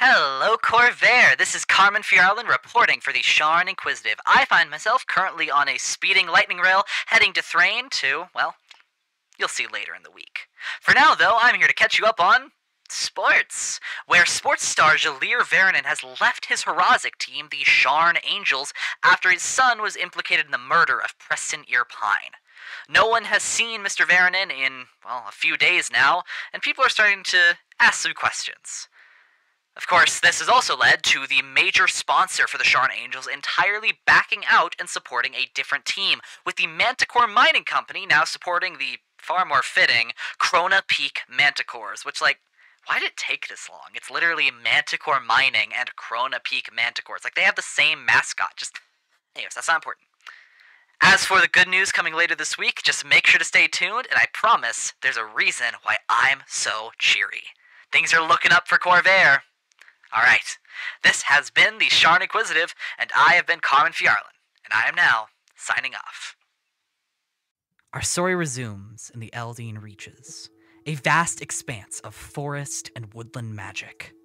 Hello, Corvair. This is Carmen Fierlin reporting for the Sharn Inquisitive. I find myself currently on a speeding lightning rail heading to Thrain to, well, you'll see later in the week. For now, though, I'm here to catch you up on sports, where sports star Jalir Varanen has left his Horazic team, the Sharn Angels, after his son was implicated in the murder of Preston Earpine. No one has seen Mr. Varanen in, well, a few days now, and people are starting to ask some questions. Of course, this has also led to the major sponsor for the Sharn Angels entirely backing out and supporting a different team, with the Manticore Mining Company now supporting the far more fitting Krona Peak Manticores, which, why did it take this long? It's literally Manticore Mining and Krona Peak Manticores. They have the same mascot. Anyways, that's not important. As for the good news coming later this week, just make sure to stay tuned, and I promise there's a reason why I'm so cheery. Things are looking up for Corvair. Alright, this has been the Sharn Inquisitive, and I have been Carmen Fierlin, and I am now signing off. Our story resumes in the Eldine Reaches, a vast expanse of forest and woodland magic.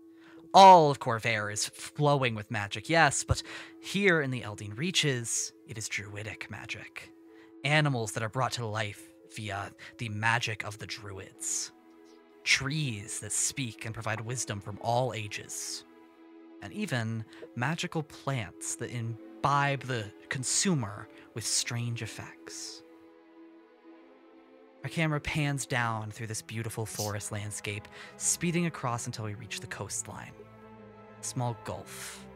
All of Corvair is flowing with magic, yes, but here in the Eldine Reaches, it is druidic magic. Animals that are brought to life via the magic of the druids. Trees that speak and provide wisdom from all ages. And even magical plants that imbibe the consumer with strange effects. Our camera pans down through this beautiful forest landscape, speeding across until we reach the coastline. A small gulf,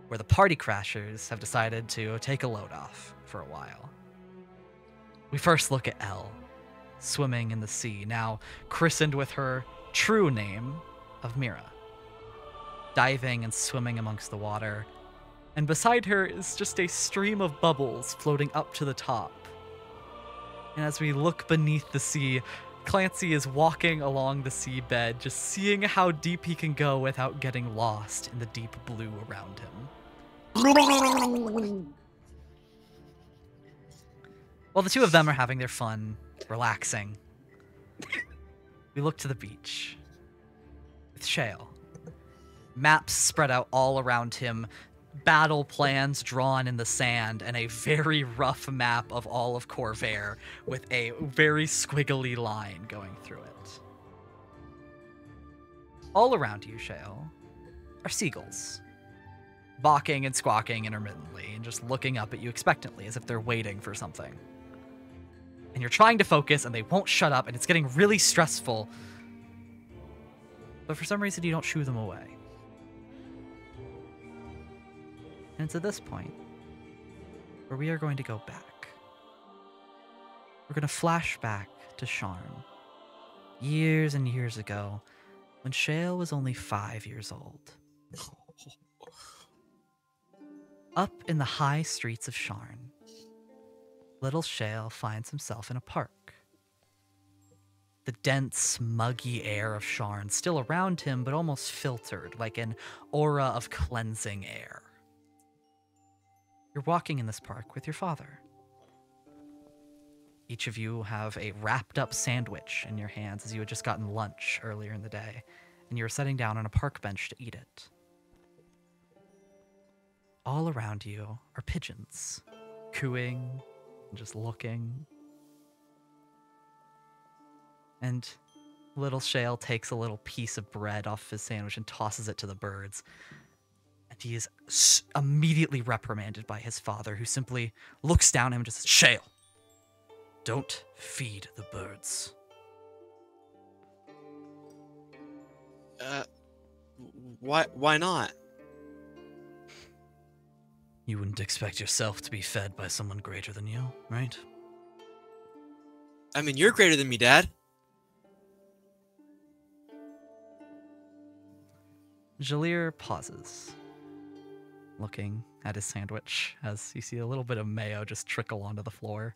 where the party crashers have decided to take a load off for a while. We first look at Elle, swimming in the sea, now christened with her true name of Mira. Diving and swimming amongst the water, and beside her is just a stream of bubbles floating up to the top. And as we look beneath the sea, Clancy is walking along the seabed, just seeing how deep he can go without getting lost in the deep blue around him. While the two of them are having their fun, relaxing, we look to the beach with Shale. Maps spread out all around him, battle plans drawn in the sand, and a very rough map of all of Corvair with a very squiggly line going through it. All around you, Shale, are seagulls, balking and squawking intermittently and just looking up at you expectantly as if they're waiting for something. And you're trying to focus, and they won't shut up, and it's getting really stressful. But for some reason, you don't shoo them away. And it's at this point where we are going to go back. We're going to flash back to Sharn, years and years ago, when Shale was only 5 years old. Up in the high streets of Sharn, little Shale finds himself in a park. The dense, muggy air of Sharn still around him, but almost filtered, like an aura of cleansing air. You're walking in this park with your father. Each of you have a wrapped-up sandwich in your hands as you had just gotten lunch earlier in the day, and you're sitting down on a park bench to eat it. All around you are pigeons, cooing, just looking. And little Shale takes a little piece of bread off his sandwich and tosses it to the birds. And he is immediately reprimanded by his father, who simply looks down at him and just says, "Shale, don't feed the birds." Why not? You wouldn't expect yourself to be fed by someone greater than you, right? I mean, you're greater than me, Dad. Jalir pauses, looking at his sandwich as you see a little bit of mayo just trickle onto the floor.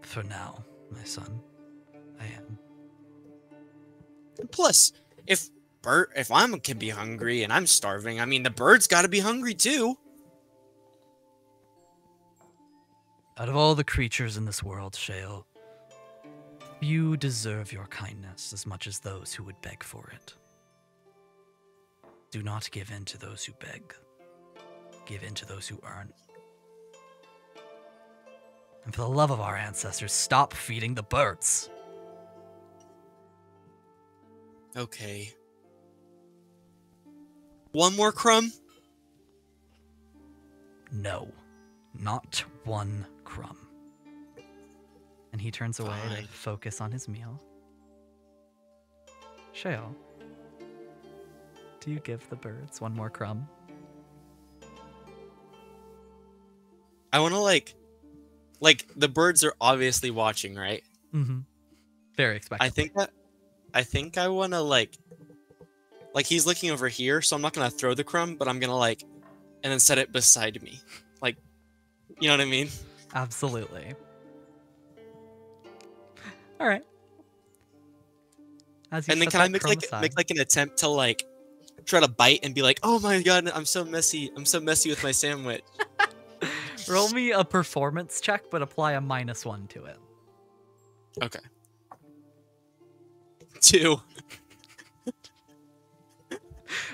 For now, my son, I am. Plus, if I can be hungry and I'm starving, I mean, the birds gotta be hungry too. Out of all the creatures in this world, Shale, You deserve your kindness as much as those who would beg for it. Do not give in to those who beg. Give in to those who earn. And for the love of our ancestors, stop feeding the birds. Okay. One more crumb? No, not one crumb. And he turns away to focus on his meal. Shale, do you give the birds one more crumb? I want to like the birds are obviously watching, right? Mm-hmm. Very expectant. I think I want to like he's looking over here, so I'm not gonna throw the crumb, but I'm gonna like, and then set it beside me, like, you know what I mean? Absolutely. All right. And then can I make like an attempt to like try to bite and be like, oh my god, I'm so messy with my sandwich. Roll me a performance check, but apply a -1 to it. Okay. 2.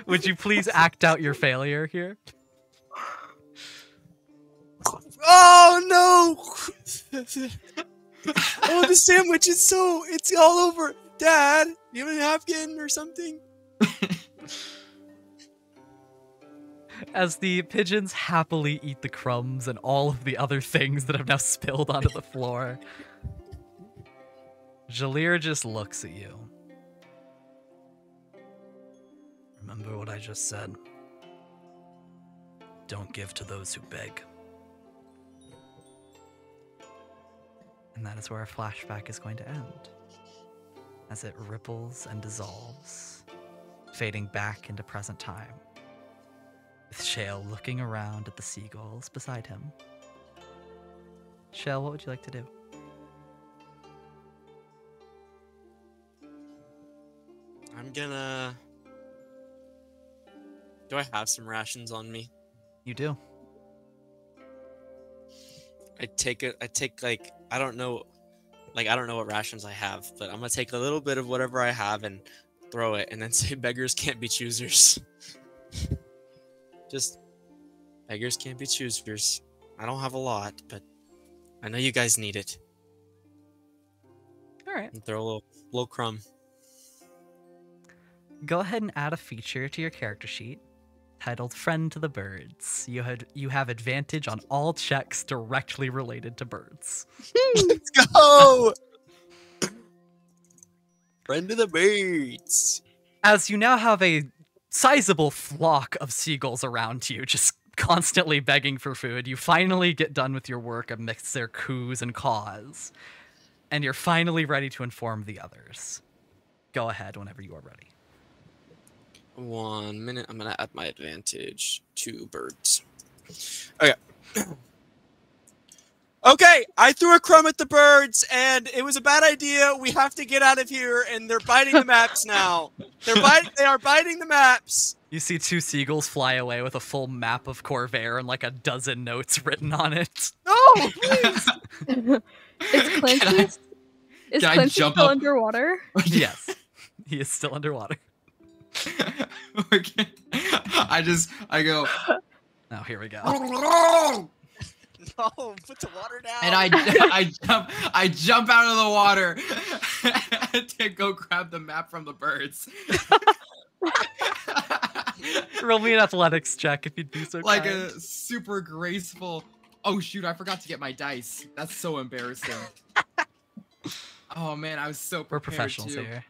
Would you please act out your failure here? Oh no! Oh, the sandwich is it's all over. Dad, you have a napkin or something? As the pigeons happily eat the crumbs and all of the other things that have now spilled onto the floor, Jalir just looks at you. Remember what I just said. Don't give to those who beg. And that is where our flashback is going to end, as it ripples and dissolves, fading back into present time, with Shale looking around at the seagulls beside him. Shale, what would you like to do? I'm gonna... Do I have some rations on me? You do. I take like, I don't know what rations I have, but I'm gonna take a little bit of whatever I have and throw it, and then say beggars can't be choosers. Just, beggars can't be choosers. I don't have a lot, but I know you guys need it. Alright. And throw a little crumb. Go ahead and add a feature to your character sheet titled Friend to the Birds. You have advantage on all checks directly related to birds. Let's go! Friend to the birds. As you now have a sizable flock of seagulls around you, just constantly begging for food, you finally get done with your work amidst their coos and caws, and you're finally ready to inform the others. Go ahead whenever you are ready. 1 minute. I'm gonna add my advantage to birds. Okay. Okay, I threw a crumb at the birds, and it was a bad idea. We have to get out of here, and they're biting the maps now. They are biting the maps. You see 2 seagulls fly away with a full map of Corvair and like a dozen notes written on it. No, please. Is Clancy still underwater? Yes, he is still underwater. Okay. I go. Now here we go. No, put the water down. And I jump out of the water to go grab the map from the birds. Roll me an athletics check if you'd be so Like kind. a super graceful. Oh shoot! I forgot to get my dice. That's so embarrassing. Oh man, I was so prepared. We're professionals too. here.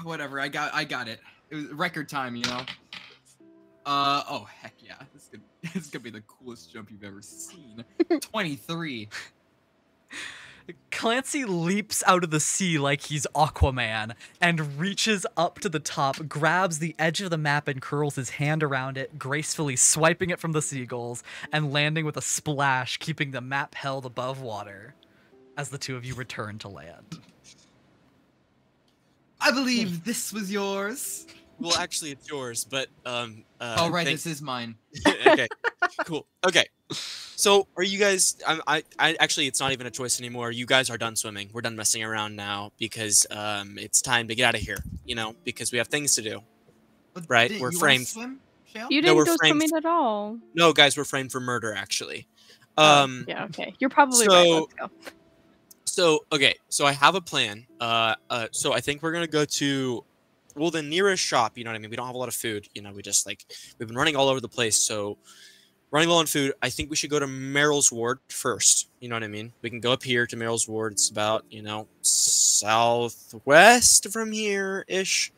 Whatever, I got it. It was record time, you know. Oh heck yeah, this is gonna be the coolest jump you've ever seen. 23. Clancy leaps out of the sea like he's Aquaman and reaches up to the top, grabs the edge of the map and curls his hand around it, gracefully swiping it from the seagulls and landing with a splash, keeping the map held above water as the 2 of you return to land. I believe this was yours. Well, actually, it's yours, but Oh right, this is mine. Okay, cool. Okay, so are you guys? I actually, it's not even a choice anymore. You guys are done swimming. We're done messing around now because it's time to get out of here. You know, because we have things to do. But Right? didn't We're you want to framed. swim, Shale? You No, didn't we're go framed. swimming at all. No, guys, we're framed for murder. Actually. Oh, yeah, okay. You're probably right. So Let's go. okay, so I have a plan. So I think we're gonna go to, well, the nearest shop. You know what I mean? We don't have a lot of food. You know, we just we've been running all over the place. So running low on food, I think we should go to Merrill's Ward first. You know what I mean? We can go up here to Merrill's Ward. It's about southwest from here ish.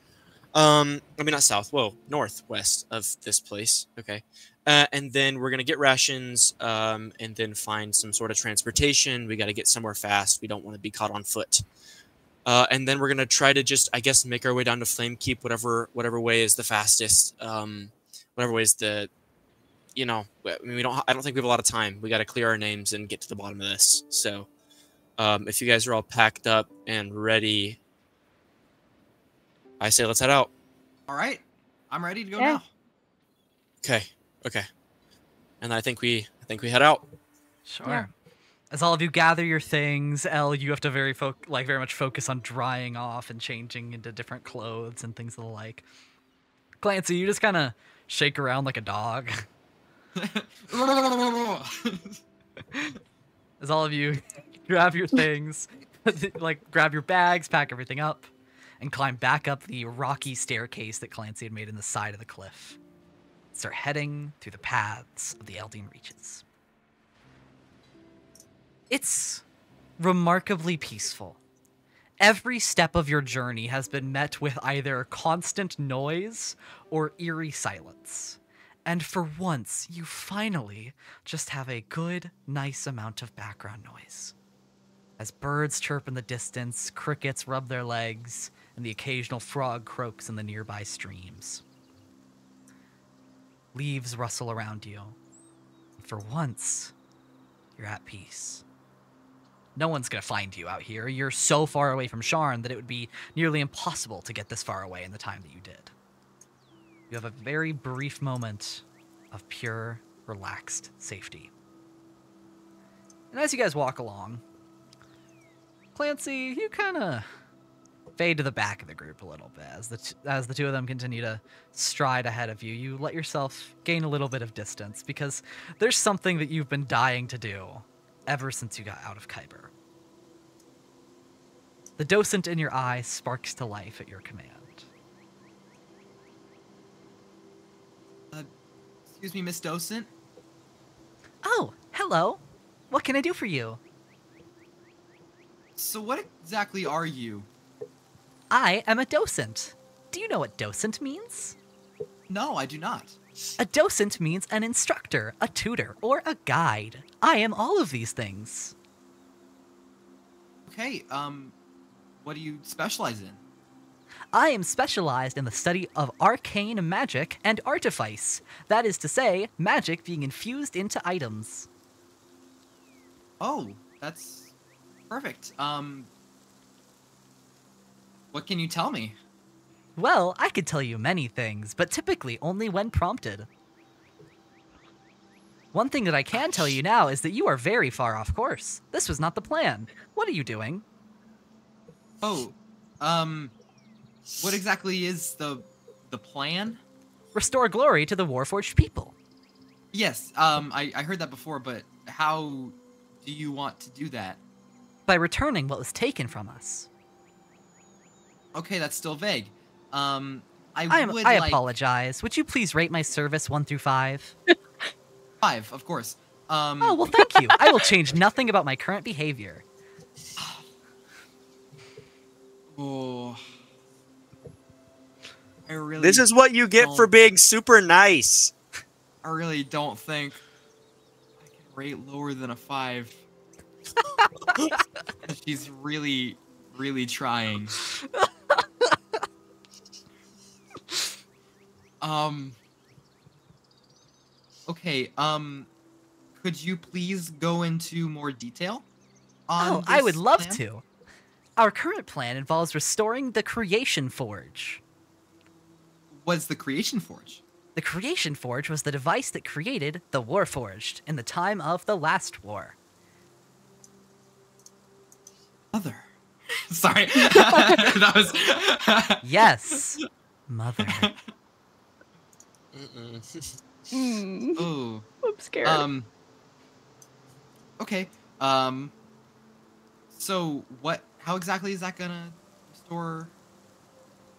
I mean not south. Whoa, northwest of this place. Okay. And then we're gonna get rations, and then find some sort of transportation. We got to get somewhere fast. We don't want to be caught on foot. And then we're gonna try to just, I guess, make our way down to Flame Keep, whatever way is the fastest. Whatever way is the, I mean, I don't think we have a lot of time. We got to clear our names and get to the bottom of this. So, if you guys are all packed up and ready, I say let's head out. All right, I'm ready to go Okay. now. Okay. And I think we head out. Sure. Yeah. As all of you gather your things, Elle, you have to very much focus on drying off and changing into different clothes and things of the like. Clancy, you just kind of shake around like a dog. As all of you grab your things, grab your bags, pack everything up, and climb back up the rocky staircase that Clancy had made in the side of the cliff. Start heading through the paths of the Eldine Reaches. It's remarkably peaceful. Every step of your journey has been met with either constant noise or eerie silence. And for once, you finally just have a good, nice amount of background noise. As birds chirp in the distance, crickets rub their legs, and the occasional frog croaks in the nearby streams. Leaves rustle around you. For once, you're at peace. No one's gonna find you out here. You're so far away from Sharn that it would be nearly impossible to get this far away in the time that you did. You have a very brief moment of pure, relaxed safety. And as you guys walk along, Clancy, you kind of fade to the back of the group a little bit as the two of them continue to stride ahead of you. You let yourself gain a little bit of distance because there's something that you've been dying to do ever since you got out of Kyber. The docent in your eye sparks to life at your command. Excuse me, Miss Docent? Oh, hello. What can I do for you? So what exactly are you? I am a docent. Do you know what docent means? No, I do not. A docent means an instructor, a tutor, or a guide. I am all of these things. Okay, what do you specialize in? I am specialized in the study of arcane magic and artifice. That is to say, magic being infused into items. Oh, that's perfect. What can you tell me? Well, I could tell you many things, but typically only when prompted. One thing that I can tell you now is that you are very far off course. This was not the plan. What are you doing? Oh, what exactly is the plan? Restore glory to the Warforged people. Yes, I heard that before, but how do you want to do that? By returning what was taken from us. Okay, that's still vague. I apologize. Would you please rate my service 1 through 5? 5, of course. Oh, well, thank you. I will change nothing about my current behavior. Oh. I really This is what you get for being super nice. I really don't think I can rate lower than a 5. She's really, really trying. Okay, could you please go into more detail on I would this love plan? to. Our current plan involves restoring the Creation Forge. was the Creation Forge? The Creation Forge was the device that created the Warforged in the time of the last war. Mother. Sorry. That was... Yes, Mother. Oh. I'm scared. Okay. So how exactly is that gonna restore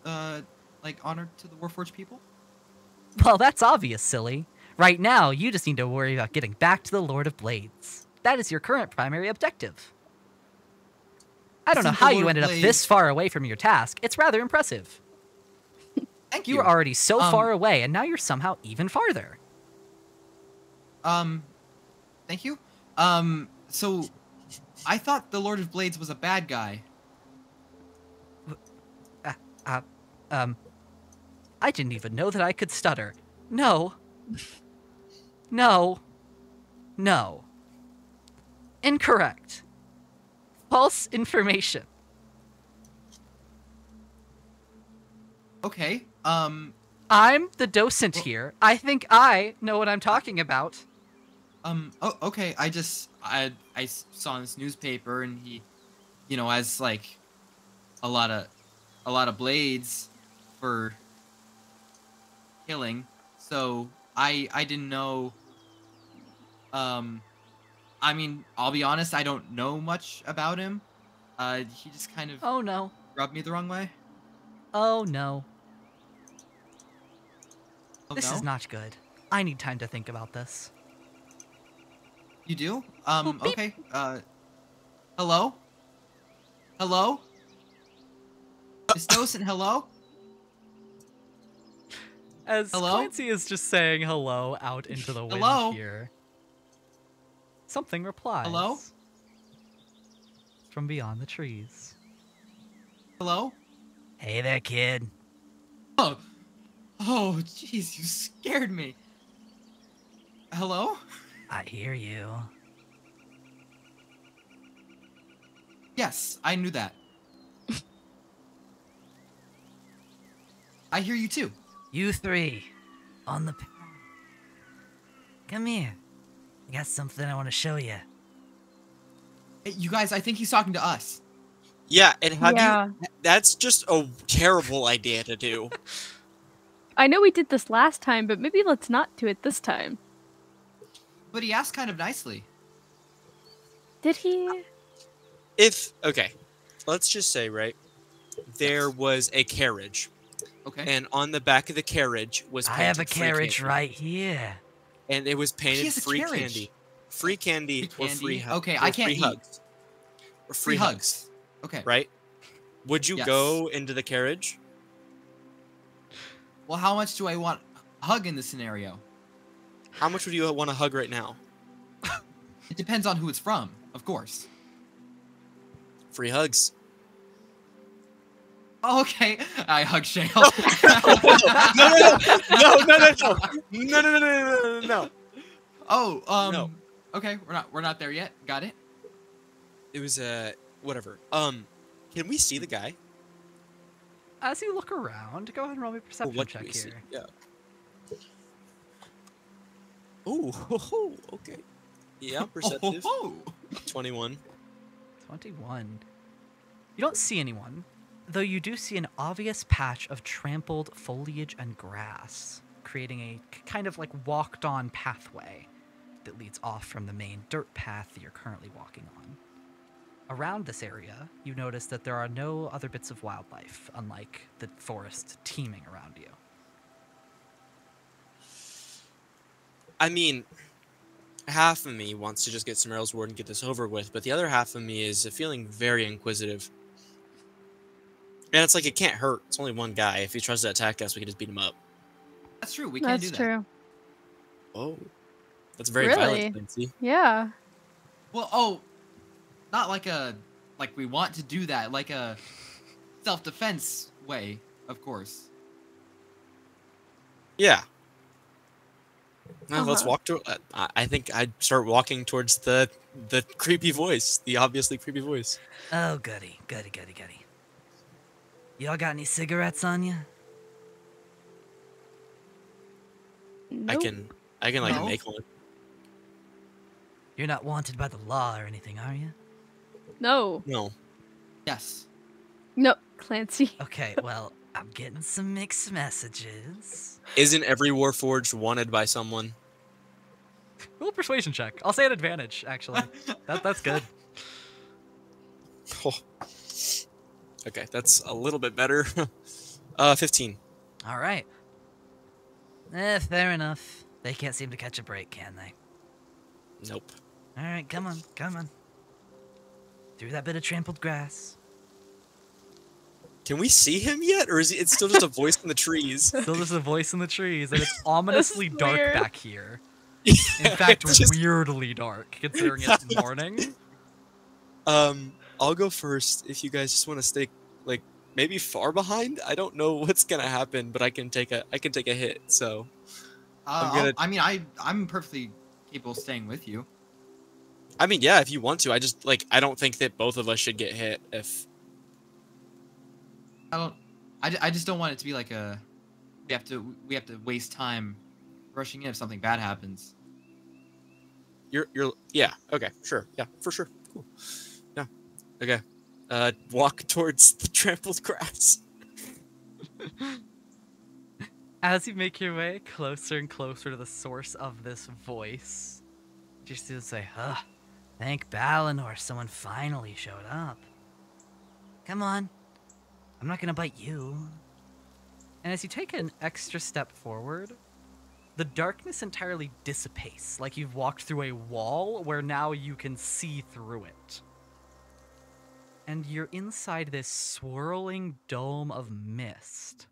like honor to the Warforged people? Well, that's obvious, silly. Right now, you just need to worry about getting back to the Lord of Blades. That is your current primary objective. I don't know how you ended up this far away from your task. It's rather impressive. Thank you. You were already so far away, and now you're somehow even farther. Thank you. So I thought the Lord of Blades was a bad guy. I didn't even know that I could stutter. No. No. No. Incorrect. False information. Okay. I'm the docent here. I think I know what I'm talking about. Oh, okay. I saw in this newspaper, and he, has like a lot of blades for killing. So I didn't know. I mean, I'll be honest. I don't know much about him. He just kind of. Oh no. Rubbed me the wrong way. Oh no. Oh, This no? is not good. I need time to think about this. You do? Oh, beep. Okay. Hello? Hello? Miss Docent, hello? As Hello? Clancy is just saying hello out into the wind Hello? here, something replies. Hello? From beyond the trees. Hello? Hey there, kid. Oh, jeez, you scared me. Hello? I hear you. Yes, I knew that. I hear you too. You three, on the path. Come here. I got something I want to show you. Hey, you guys, I think he's talking to us. Yeah, and how Yeah. do you... That's just a terrible idea to do. I know we did this last time, but maybe let's not do it this time. But he asked kind of nicely. Did he? Okay, let's just say, right, there was a carriage. Okay. And on the back of the carriage was painted I have a free carriage candy. right here. And it was He painted has a free carriage. candy. Free candy Free or free candy? hugs. Okay, I can't free eat. hugs. Or free hugs. Okay. Right? Would you Yes. go into the carriage? Well, how much do I want a hug in this scenario? How much would you want to hug right now? It depends on who it's from, of course. Free hugs. Oh, okay. I hug Shale. No. Oh, No. Okay, we're not there yet. Got it. It was whatever. Can we see the guy? As you look around, go ahead and roll me a perception What do check we see? here. Yeah. Oh, okay. Yeah, perceptive. 21. 21. You don't see anyone, though you do see an obvious patch of trampled foliage and grass, creating a kind of like walked-on pathway that leads off from the main dirt path that you're currently walking on. Around this area, you notice that there are no other bits of wildlife, unlike the forest teeming around you. I mean, half of me wants to just get some arrows ward and get this over with, but the other half of me is feeling very inquisitive. And it's like, it can't hurt. It's only one guy. If he tries to attack us, we can just beat him up. That's true. We can't do That's that. true. Oh. That's very Really? violent, Nancy. Yeah. Well, not like we want to do that, like a self-defense way, of course. Yeah. Well, let's walk to... I think I'd start walking towards the creepy voice. The obviously creepy voice. Oh, goody. Y'all got any cigarettes on you? I Nope. can like No. make one. You're not wanted by the law or anything, are you? No. No. Yes. No, Clancy. Okay, well, I'm getting some mixed messages. Isn't every Warforged wanted by someone? Roll persuasion check. I'll say an advantage, actually. That's good. Oh. Okay, that's a little bit better. 15. All right. Fair enough. They can't seem to catch a break, can they? Nope. All right, come on. Through that bit of trampled grass. Can we see him yet, or is it's still just a voice in the trees? Still just a voice in the trees, and it's ominously dark weird. back here. In In fact, weirdly dark, considering it's morning. I'll go first if you guys just want to stay like maybe far behind. I don't know what's gonna happen, but I can take a hit. So I'm perfectly capable of staying with you. I mean, yeah, if you want to. I don't think that both of us should get hit. If I just don't want it to be like a we have to waste time rushing in if something bad happens. you're yeah, okay, sure, yeah, for sure, cool, yeah, okay. Walk towards the trampled grass. As you make your way closer and closer to the source of this voice, you still say, thank Balinor, someone finally showed up. Come on. I'm not gonna bite you. And as you take an extra step forward, the darkness entirely dissipates, like you've walked through a wall where now you can see through it. And you're inside this swirling dome of mist,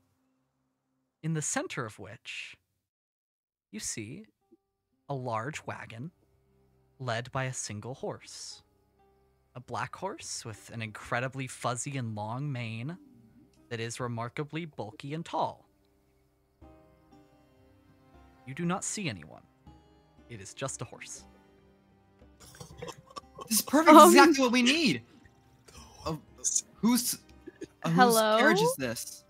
in the center of which you see a large wagon led by a single horse. A black horse with an incredibly fuzzy and long mane that is remarkably bulky and tall. You do not see anyone. It is just a horse. This is perfect. This is exactly what we need. Whose Hello? carriage is this?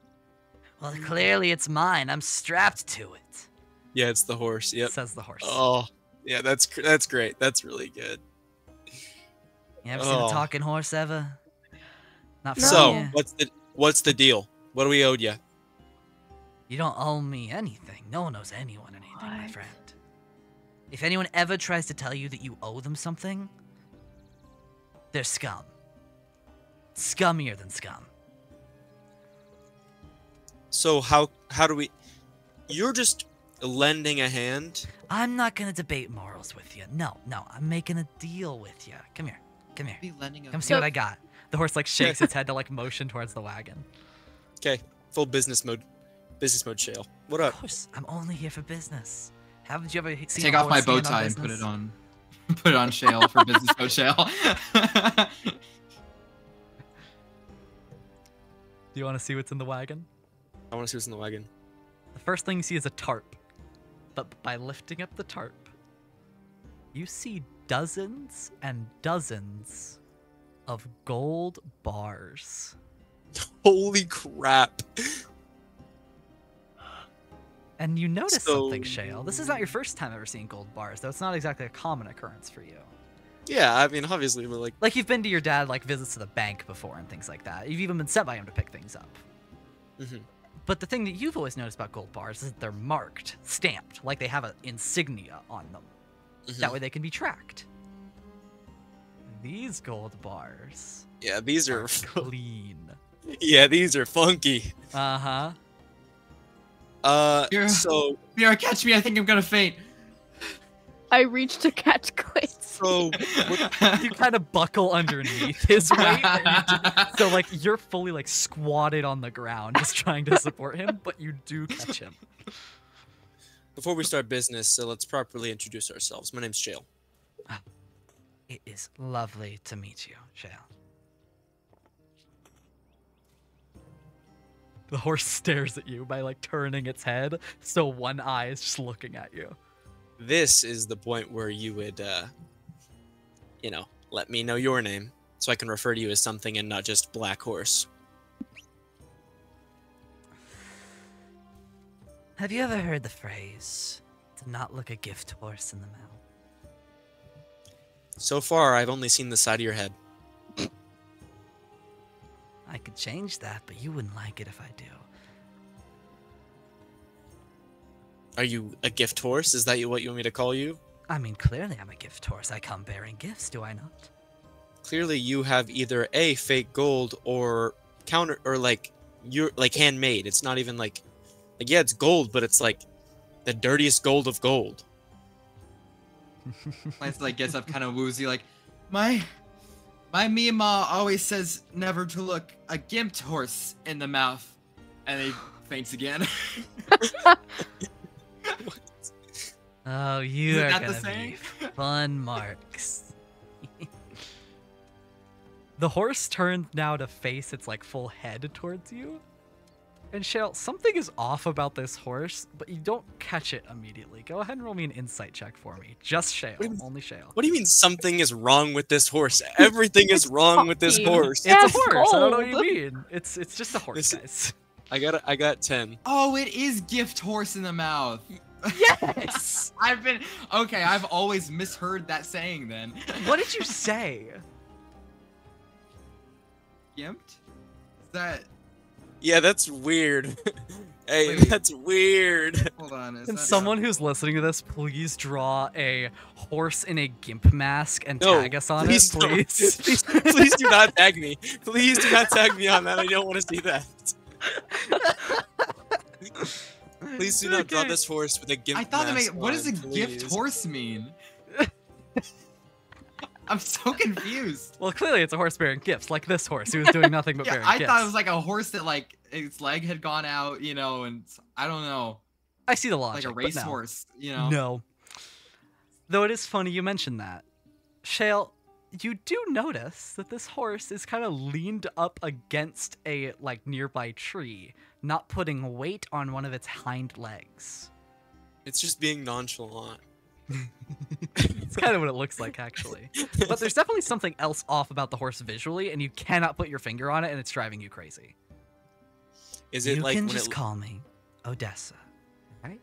Well, clearly it's mine. I'm strapped to it. Yeah, it's the horse. Yep. Says the horse. Oh, yeah, that's great. That's really good. You ever seen a talking horse ever? Not from So, here. what's the deal? What do we owe you? You don't owe me anything. No one owes anyone anything, my What? friend. If anyone ever tries to tell you that you owe them something, they're scum. Scummier than scum. So how do we? You're just lending a hand. I'm not gonna debate morals with you. No, I'm making a deal with you. Come here. Be lending a Come see what I got. The horse like shakes its head to like motion towards the wagon. Okay, full business mode. Business mode, Shale. What up? Of course, I'm only here for business. Haven't you ever seen Take a off my horse bow stand on tie and put business? it on. Put it on Shale for business mode Shale. Do you want to see what's in the wagon? I want to see what's in the wagon. The first thing you see is a tarp. But by lifting up the tarp, you see dozens and dozens of gold bars. Holy crap! And you notice So- something, Shale. This is not your first time ever seeing gold bars, though it's not exactly a common occurrence for you. Yeah, I mean, obviously, we're like, Like, you've been to your dad, like, visits to the bank before and things like that. You've even been sent by him to pick things up. mhm. But the thing that you've always noticed about gold bars is that they're marked, stamped, like they have an insignia on them. That way they can be tracked. These gold bars yeah, these are are, clean. yeah, these are funky. Uh-huh. Yeah. So, Mira, catch me! I think I'm gonna faint. I reached to catch Clayton. so, You kind of buckle underneath his weight. So, like, you're fully, like, squatted on the ground just trying to support him, but you do catch him. before we start business, let's properly introduce ourselves. My name's Shale. It is lovely to meet you, Shale. The horse stares at you by, like, turning its head, so one eye is just looking at you. This is the point where you would, let me know your name, so I can refer to you as something and not just Black Horse. Have you ever heard the phrase, to not look a gift horse in the mouth. So far, I've only seen the side of your head. I could change that, but you wouldn't like it if I do. Are you a gift horse? Is that what you want me to call you? I mean, clearly I'm a gift horse. I come bearing gifts, do I not? Clearly, you have either A, fake gold, or you're like handmade. It's not even like yeah, it's gold, but it's like the dirtiest gold of gold. Lance like gets up kind of woozy, like, my Mima always says never to look a gimped horse in the mouth, and he faints again. Oh, you Isn't are that the gonna saying? be fun, Marks. The horse turns now to face its like full head towards you. And Shale, something is off about this horse, but you don't catch it immediately. Go ahead and roll me an insight check for me. Just Shale, What do you mean- only Shale. What do you mean something is wrong with this horse? Everything is wrong with this fucking- horse. Yeah, It's a it's horse. I don't know what you gold. mean. It's just a horse, This- guys. I got 10. Oh, it is gift horse in the mouth. Yes. I've always misheard that saying then. What did you say? Gimped? Is that, Yeah, that's weird. Hey, Wait. that's weird. hold on. Is Can that someone who's listening to this please draw a horse in a gimp mask and tag us on it, don't. please? Please do not tag me. Please do not tag me on that. I don't want to see that. Please do not draw Okay. this horse with a gimp I thought it mask made, what does a on, gift please. horse mean? I'm so confused. Well, clearly it's a horse bearing gifts, like this horse who was doing nothing but Yeah, bearing I gifts. thought it was like a horse that like its leg had gone out, you know, and I don't know, I see the like logic, a but race no. horse, you know. No. Though it is funny you mentioned that. Shale, you do notice that this horse is kind of leaned up against a like nearby tree, not putting weight on one of its hind legs. It's just being nonchalant. It's kind of what it looks like, actually. But there's definitely something else off about the horse visually, and you cannot put your finger on it, and it's driving you crazy. Is it You like can when just it... call me Odessa, right?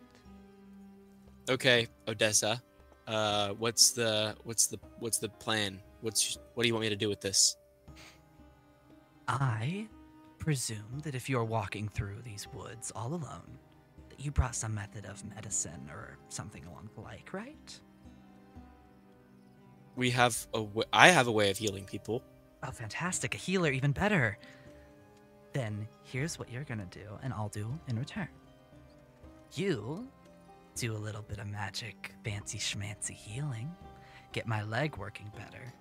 Okay, Odessa. What's the plan? What do you want me to do with this? I presume that if you're walking through these woods all alone, that you brought some method of medicine or something along the like, right? I have a way of healing people. Oh, fantastic. A healer, even better. Then here's what you're gonna do, and I'll do in return. You do a little bit of magic, fancy schmancy healing, get my leg working better,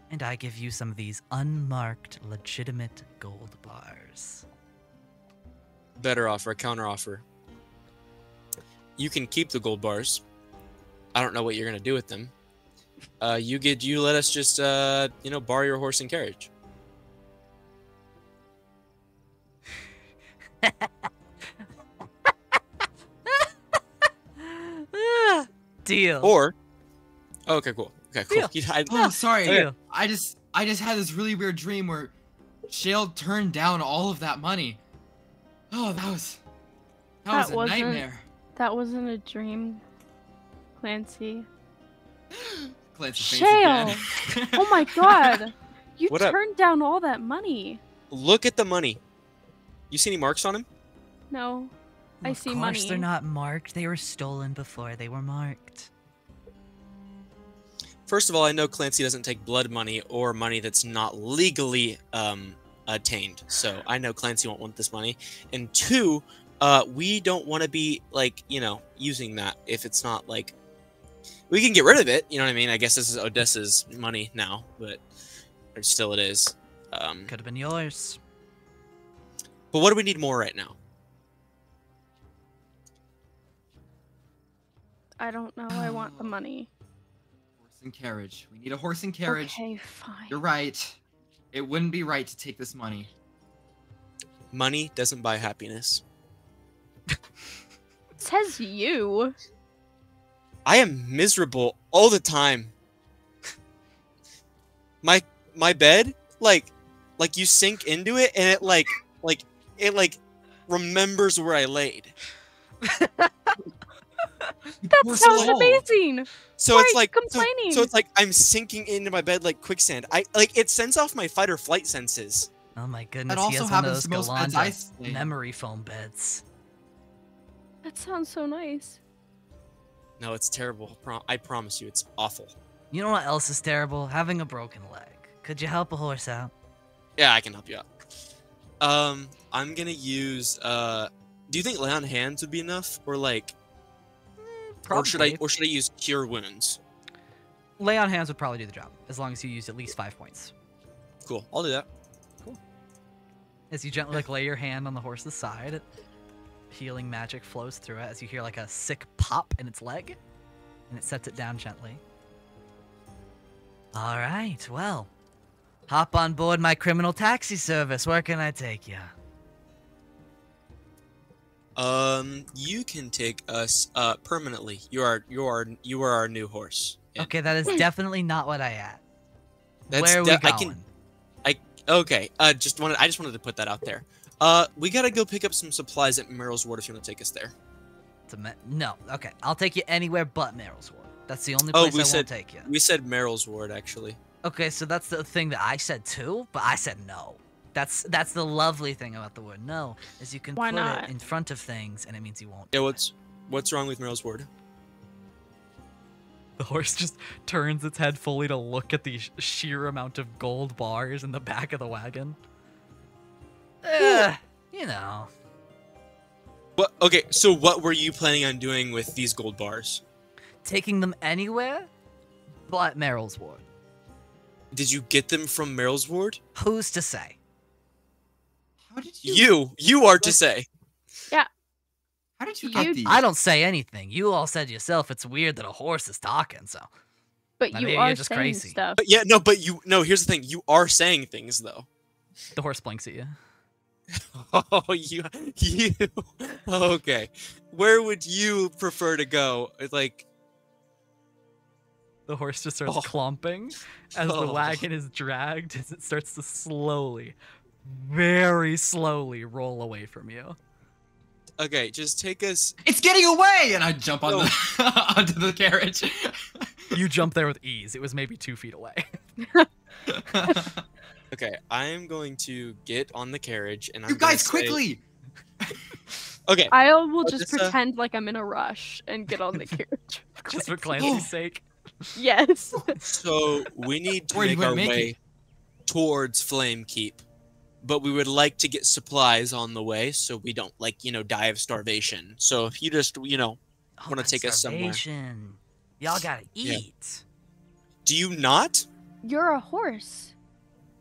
and I give you some of these unmarked, legitimate gold bars. Better offer, a counter offer. You can keep the gold bars. I don't know what you're gonna do with them. You let us just borrow your horse and carriage. Deal. Or, oh, okay, cool. Okay, cool. Deal. Oh, sorry. Deal. I just had this really weird dream where Shale turned down all of that money. Oh, that was That a wasn't- nightmare. That wasn't a dream, Clancy. Clancy Shale! faints again. Oh my god! You What up? turned down all that money. Look at the money. You see any marks on him? No. I see Of course money. they're not marked. They were stolen before they were marked. First of all, I know Clancy doesn't take blood money or money that's not legally attained. So I know Clancy won't want this money. And two, we don't want to be using that if it's not like we can get rid of it. You know what I mean? I guess this is Odessa's money now, but still it is. Could have been yours. But what do we need more right now? I don't know. I want the money. Horse and carriage. We need a horse and carriage. Okay, fine. You're right. It wouldn't be right to take this money. Money doesn't buy happiness. Says you. I am miserable all the time. My bed, like you sink into it and it remembers where I laid. That Poor sounds soul. amazing. So Why it's are you like complaining? So it's like I'm sinking into my bed like quicksand. I like it sends off my fight or flight senses. Oh my goodness, That he also has one of happens those to most beds I Galanda stay in. memory foam beds. That sounds so nice. No, it's terrible. I promise you, it's awful. You know what else is terrible? Having a broken leg. Could you help a horse out? Yeah, I can help you out. I'm gonna use. Do you think lay on hands would be enough, or like, or should I use cure wounds? Lay on hands would probably do the job, as long as you use at least 5 points. Cool, I'll do that. As you gently lay your hand on the horse's side, healing magic flows through it as you hear like a sick pop in its leg, and it sets it down gently. All right, well, hop on board my criminal taxi service. Where can I take you? You can take us permanently. You are our new horse. And Okay, that is definitely not what I had. That's Where are we I going? Okay. I just wanted to put that out there. We gotta go pick up some supplies at Merrill's Ward if you want to take us there. No, okay. I'll take you anywhere but Merrill's Ward. That's the only Oh, place I won't take you. We said Merrill's Ward actually. Okay, so that's the thing that I said too, but I said no. That's the lovely thing about the word no, is you can Why put not? it in front of things and it means you won't. Yeah, do it. what's wrong with Merrill's Ward? The horse just turns its head fully to look at the sheer amount of gold bars in the back of the wagon. You know. What? Okay, so what were you planning on doing with these gold bars? Taking them anywhere but Merrill's Ward. Did you get them from Merrill's Ward? Who's to say? How did you? You are to say. How did you You- get these? I don't say anything. You all said yourself it's weird that a horse is talking, so. But Now, you maybe are you're just saying crazy. stuff. But yeah, no, here's the thing. You are saying things though. The horse blinks at you. Oh, you. Okay. Where would you prefer to go? It's like, The horse just starts Oh. clomping as the Oh. wagon is dragged as it starts to slowly, very slowly roll away from you. okay, just take us. It's getting away, and I jump on No. the onto the carriage. You jump there with ease. It was maybe 2 feet away. Okay, I am going to get on the carriage, and I'm You gonna guys, say- quickly! Okay. I will just Alyssa- pretend like I'm in a rush and get on the carriage. Just for Clancy's sake. Yes. So we need to Or you make our wouldn't make way towards Flame Keep, but we would like to get supplies on the way so we don't die of starvation. So if you just wanna but take us somewhere. starvation. Y'all gotta Yeah. eat. do you not? You're a horse.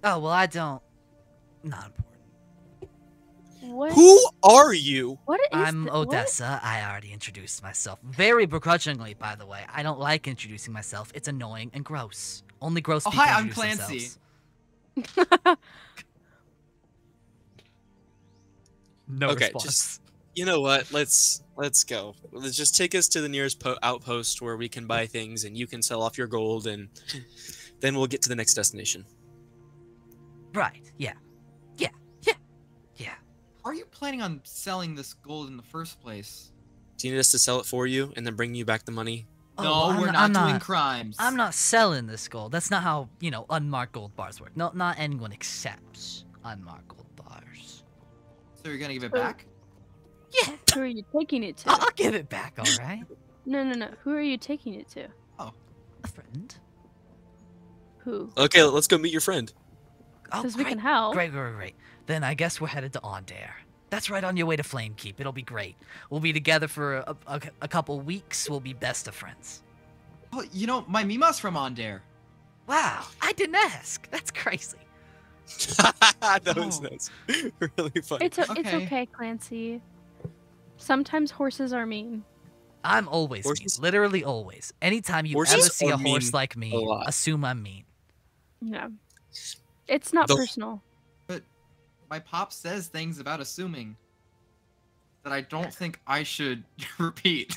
Oh, well, I don't. Not important. What? Who are you? What is I'm what? Odessa. I already introduced myself. Very begrudgingly, by the way. I don't like introducing myself. It's annoying and gross. Only gross Oh, people hi, I'm introduce Clancy. themselves. No Okay, response. just- You know what? Let's go. Let's just take us to the nearest outpost where we can buy things, and you can sell off your gold, and then we'll get to the next destination. Right. Yeah. How are you planning on selling this gold in the first place? Do you need us to sell it for you and then bring you back the money? Oh, No, well, we're I'm not doing crimes. I'm not selling this gold. That's not how, unmarked gold bars work. No, not anyone accepts unmarked gold bars. So you're gonna give it back? Yeah, Who are you taking it to? I'll give it back, all right? No. Who are you taking it to? A friend. Who? Okay, let's go meet your friend. Oh, Because we great. can help. Great. Then I guess we're headed to Ondair. That's right on your way to Flame Keep. It'll be great. We'll be together for a couple weeks. We'll be best of friends. Oh, my Mima's from Ondair. Wow, I didn't ask. That's crazy. That was Oh. nice. Really funny. It's Okay. okay, Clancy. Sometimes horses are mean. I'm always mean. Horses- Literally always. Anytime you Horses ever see a are horse mean like me, a lot. assume I'm mean. Yeah. It's not The- personal. My pop says things about assuming that I don't think I should repeat.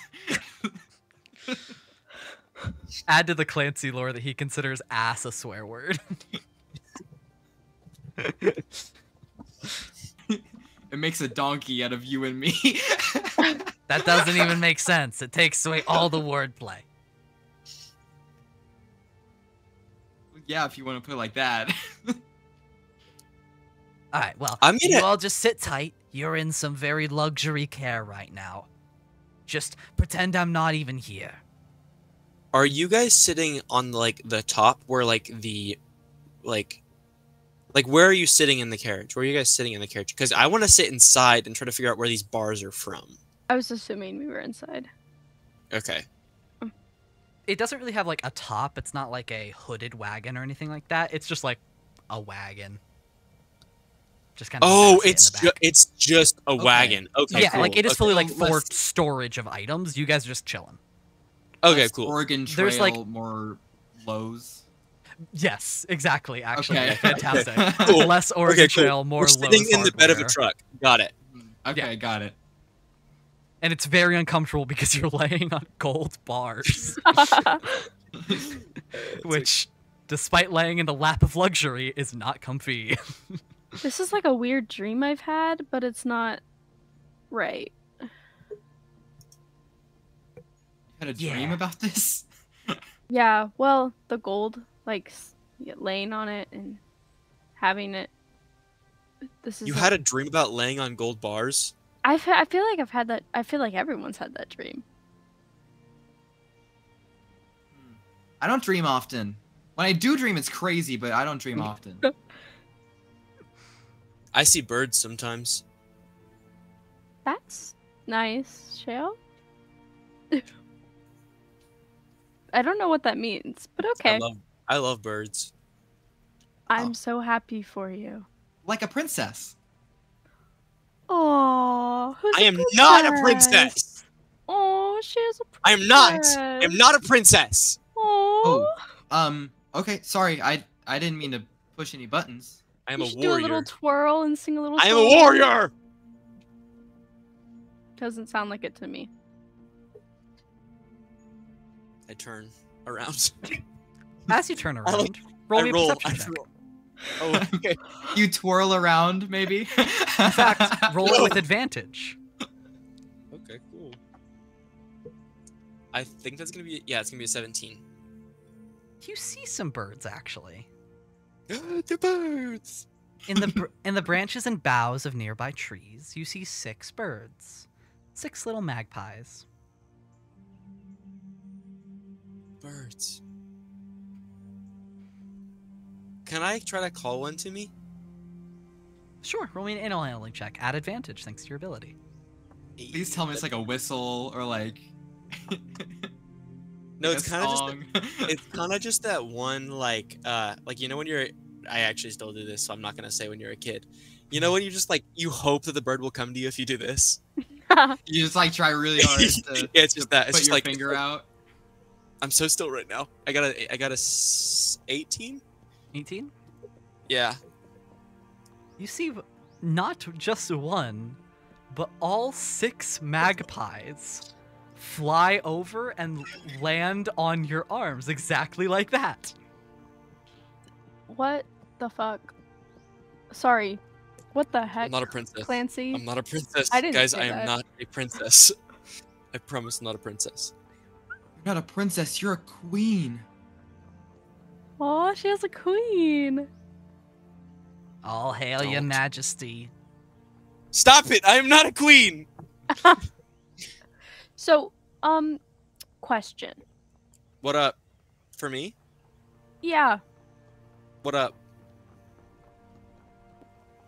Add to the Clancy lore that he considers ass a swear word. It makes a donkey out of you and me. That doesn't even make sense. It takes away all the wordplay. Yeah, if you want to put it like that. All right, well, I'm you gonna- all just sit tight. You're in some very luxury care right now. Just pretend I'm not even here. Are you guys sitting on like the top where like the like where are you sitting in the carriage? Where are you guys sitting in the carriage? Because I want to sit inside and try to figure out where these bars are from. I was assuming we were inside. Okay. It doesn't really have like a top. It's not like a hooded wagon or anything like that. It's just like a wagon. Just kind of. Oh, it's it's just a wagon. Okay. yeah, cool. like it is Okay. fully like So for less- storage of items. You guys are just chilling. Okay, Less cool. Oregon Trail, There's, like- more lows. Yes, exactly. Actually, Okay. fantastic. Cool. Less Oregon Okay, cool. Trail, more We're sitting Lowe's in the bed of a hardware. truck. Got it. Okay, got it. And it's very uncomfortable because you're laying on gold bars, which, despite laying in the lap of luxury, is not comfy. This is like a weird dream I've had, but it's not right. You had a dream Yeah. about this? Yeah, well, the gold, like laying on it and having it. This is. You had a dream about laying on gold bars? I feel like I've had that. I feel like everyone's had that dream. I don't dream often. When I do dream, it's crazy, but I don't dream often. I see birds sometimes. That's nice, Shale. I don't know what that means, but okay. I love birds. I'm so happy for you. Like a princess. Oh, who's I am not a princess. Oh, she is a I princess. am not. I am not a princess. Oh, Okay, sorry, I didn't mean to push any buttons. I am you a should do a little warrior. twirl and sing a little. I am a song. warrior. Doesn't sound like it to me. I turn around. As you turn I around, roll me I a roll. perception I check. roll. Oh, okay. You twirl around, maybe? In fact, roll it with advantage. Okay, cool. I think that's gonna be it's gonna be a 17. You see some birds actually. The birds. In the branches and boughs of nearby trees, you see 6 birds. 6 little magpies. Birds. Can I try to call one to me? Sure, roll me an animal handling check. Add advantage thanks to your ability. Please tell me it's like a whistle or like. No, like it's a kind of just song. it's kind of just that one like you know when you're I actually still do this, so I'm not gonna say when you're a kid. You know when you just like you hope that the bird will come to you if you do this. You just like try really hard to, Yeah, it's just that. It's put just your like finger out. I'm so still right now. I got a 18. 18? Yeah. You see not just one, but all 6 magpies fly over and land on your arms exactly like that. What the fuck? Sorry. What the heck? I'm not a princess. Clancy. I'm not a princess. I didn't Guys, say I am that. not a princess. I promise I'm not a princess. You're not a princess, you're a queen. Oh, she has a queen. All hail your Don't. majesty. Stop it! I am not a queen! So, question. What up? For me? Yeah, What up?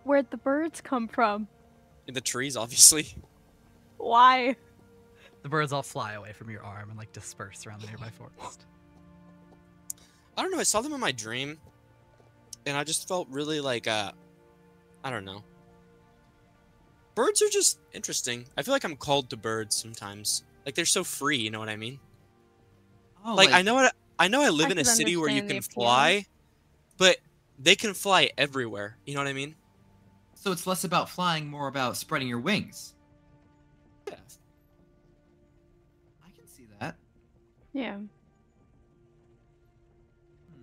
where'd the birds come from? In the trees, obviously. Why? The birds all fly away from your arm and like disperse around the nearby forest. I don't know, I saw them in my dream. And I just felt really like, I don't know. Birds are just interesting. I feel like I'm called to birds sometimes. Like, they're so free, you know what I mean? Oh, Like, I know I live I in a can city where you understand can the appeal. fly, but they can fly everywhere. You know what I mean? So it's less about flying, more about spreading your wings. Yeah. I can see that. Yeah. Hmm.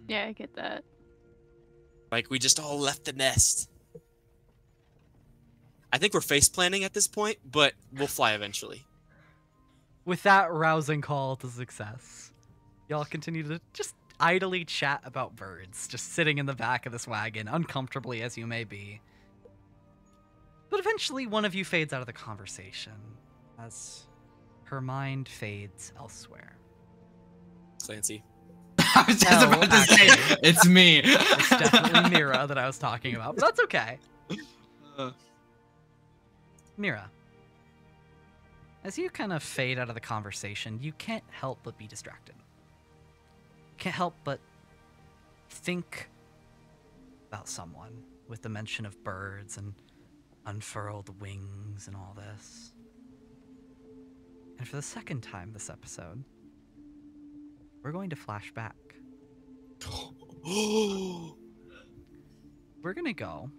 Yeah, I get that. Like, we just all left the nest. I think we're face planting at this point, but we'll fly eventually. With that rousing call to success, y'all continue to just idly chat about birds, just sitting in the back of this wagon, uncomfortably as you may be. But eventually, one of you fades out of the conversation as her mind fades elsewhere. Clancy. I was just No, about to say, actually. it's me. It's definitely Mira that I was talking about, but that's okay. Mira, as you kind of fade out of the conversation, you can't help but be distracted. Can't help but think about someone with the mention of birds and unfurled wings and all this. And for the second time this episode, we're going to flash back. We're going to go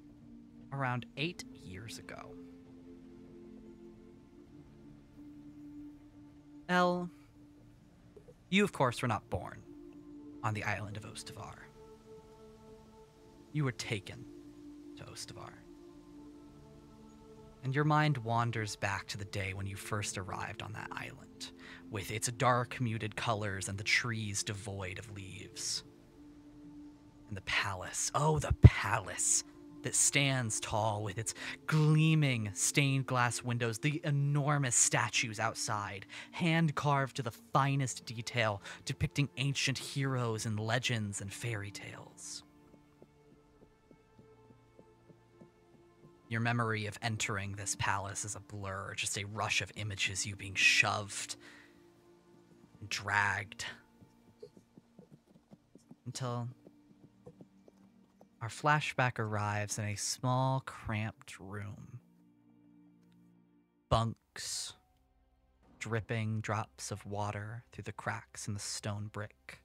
around 8 years ago. Elle, you of course were not born on the island of Ostavar. You were taken to Ostavar. And your mind wanders back to the day when you first arrived on that island, with its dark, muted colors and the trees devoid of leaves. And the palace, oh, the palace that stands tall with its gleaming stained glass windows, the enormous statues outside, hand-carved to the finest detail, depicting ancient heroes and legends and fairy tales. Your memory of entering this palace is a blur, just a rush of images, you being shoved, dragged, until our flashback arrives in a small, cramped room. Bunks, dripping drops of water through the cracks in the stone brick.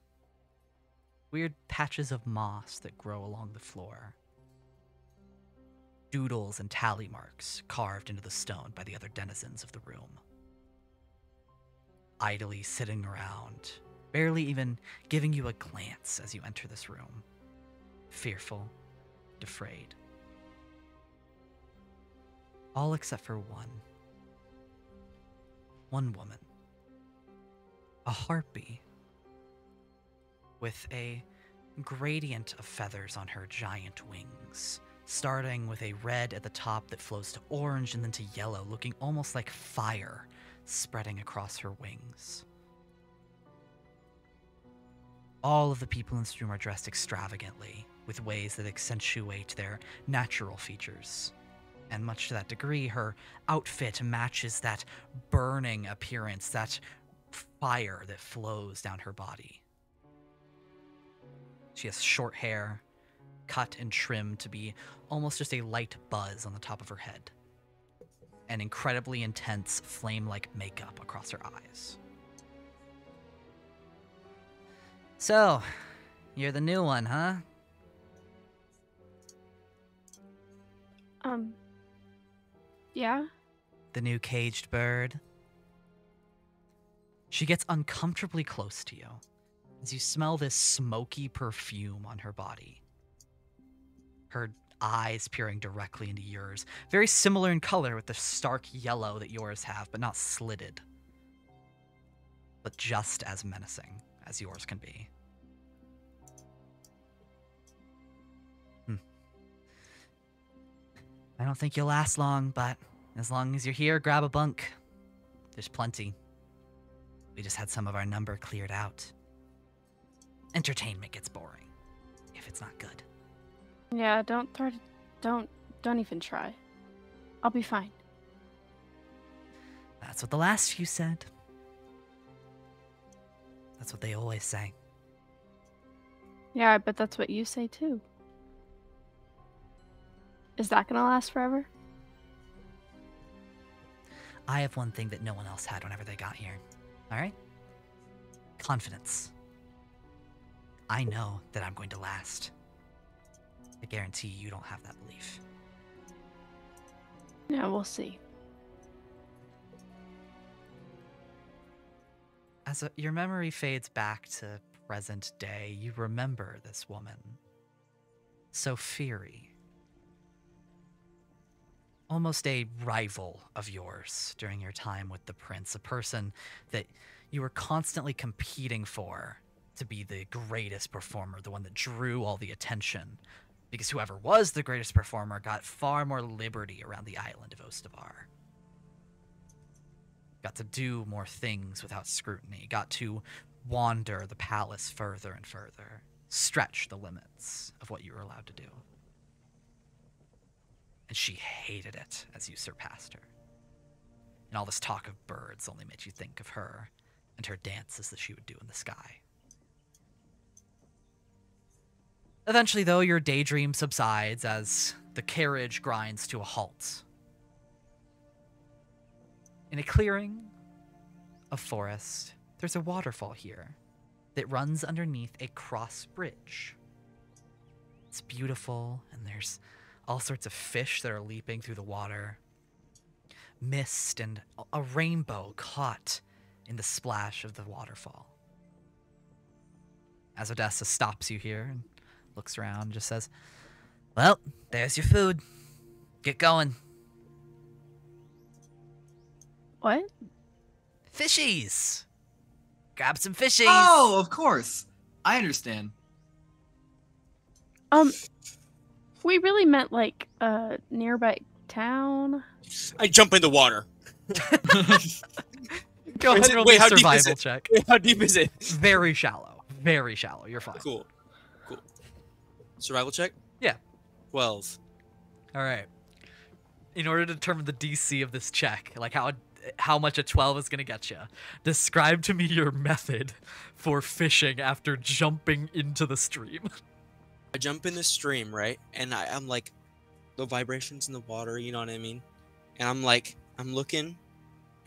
Weird patches of moss that grow along the floor. Doodles and tally marks carved into the stone by the other denizens of the room. Idly sitting around, barely even giving you a glance as you enter this room. Fearful, afraid. All except for one. One woman. A harpy. With a gradient of feathers on her giant wings, starting with a red at the top that flows to orange and then to yellow, looking almost like fire spreading across her wings. All of the people in this room are dressed extravagantly, with ways that accentuate their natural features. And much to that degree, her outfit matches that burning appearance, that fire that flows down her body. She has short hair, cut and trimmed to be almost just a light buzz on the top of her head, and incredibly intense flame-like makeup across her eyes. So, you're the new one, huh? Yeah? The new caged bird? She gets uncomfortably close to you as you smell this smoky perfume on her body. Her eyes peering directly into yours, very similar in color with the stark yellow that yours have, but not slitted. But just as menacing as yours can be. I don't think you'll last long, but as long as you're here, grab a bunk. There's plenty. We just had some of our number cleared out. Entertainment gets boring if it's not good. Yeah, don't even try. I'll be fine. That's what the last few said. That's what they always say. Yeah, I bet that's what you say too. Is that gonna last forever? I have one thing that no one else had whenever they got here. Alright? Confidence. I know that I'm going to last. I guarantee you don't have that belief. Yeah, we'll see. As your memory fades back to present day, you remember this woman. So fiery. almost a rival of yours during your time with the prince, a person that you were constantly competing for to be the greatest performer, the one that drew all the attention, because whoever was the greatest performer got far more liberty around the island of Ostavar. Got to do more things without scrutiny, got to wander the palace further and further, stretch the limits of what you were allowed to do. And she hated it as you surpassed her. And all this talk of birds only made you think of her and her dances that she would do in the sky. Eventually, though, your daydream subsides as the carriage grinds to a halt. In a clearing of forest, there's a waterfall here that runs underneath a cross bridge. It's beautiful, and there's all sorts of fish that are leaping through the water. Mist and a rainbow caught in the splash of the waterfall. As Odessa stops you here and looks around and just says, "Well, there's your food. Get going." What? Fishies! Grab some fishies! Oh, of course. I understand. We really meant like a nearby town. I jump in the water. Go ahead and roll me a survival check. Wait, how deep is it? Very shallow. Very shallow. You're fine. Cool. Survival check? Yeah. 12. All right. In order to determine the DC of this check, like how much a 12 is going to get you, describe to me your method for fishing after jumping into the stream. I jump in the stream, right? And I'm like, the vibrations in the water, you know what I mean? And I'm looking,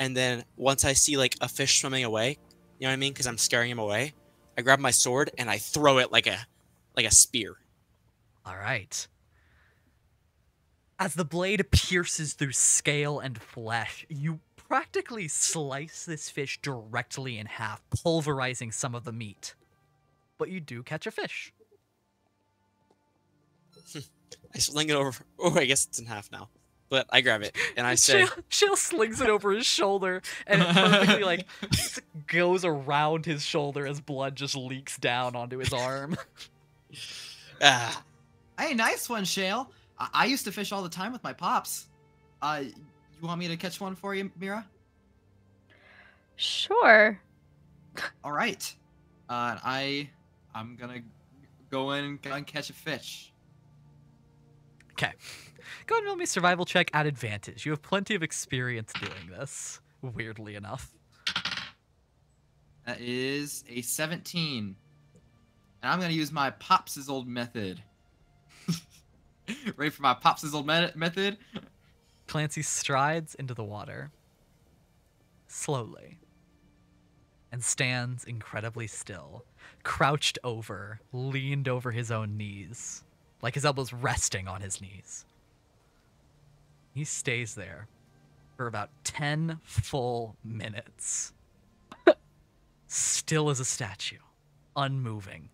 and then once I see like a fish swimming away, you know what I mean? Because I'm scaring him away, I grab my sword and I throw it like a spear. All right. As the blade pierces through scale and flesh, you practically slice this fish directly in half, pulverizing some of the meat. But you do catch a fish. I sling it over. Oh, I guess it's in half now. But I grab it and I say, Shale slings it over his shoulder, and it perfectly like goes around his shoulder as blood just leaks down onto his arm. ah. Hey, nice one, Shale. I used to fish all the time with my pops. You want me to catch one for you, Mira? Sure. All right. I'm gonna go in and catch a fish. Okay. Go ahead and roll me a survival check at advantage. You have plenty of experience doing this, weirdly enough. That is a 17. And I'm gonna use my Pops' old method. Ready for my Pops' old method? Clancy strides into the water, slowly, and stands incredibly still, crouched over, leaned over his own knees, like his elbows resting on his knees. He stays there for about 10 full minutes, still as a statue, unmoving.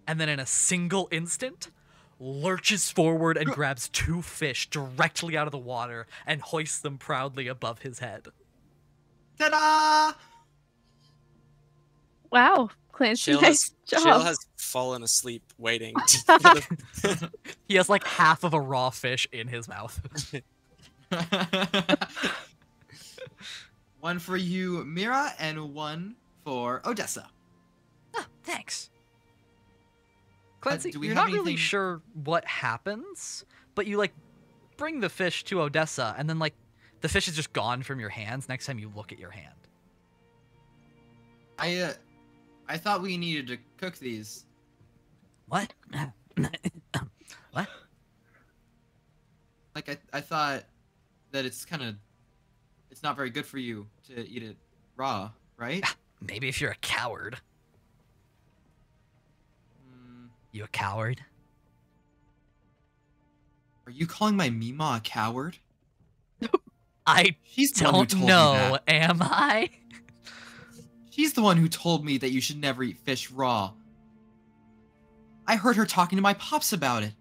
And then in a single instant, lurches forward and grabs 2 fish directly out of the water and hoists them proudly above his head. Ta-da! Wow, Clancy, nice job. Shale has fallen asleep waiting. He has like half of a raw fish in his mouth. One for you, Mira, and one for Odessa. Ah, thanks. Clancy, do we you're have not really anything- sure what happens, but you like bring the fish to Odessa, and then like the fish is just gone from your hands next time you look at your hand. I thought we needed to cook these. What? What? Like I thought that it's not very good for you to eat it raw, right? Maybe if you're a coward. You a coward? Are you calling my Mima a coward? I She's the one who don't told me know, that. am I? She's the one who told me that you should never eat fish raw. I heard her talking to my pops about it.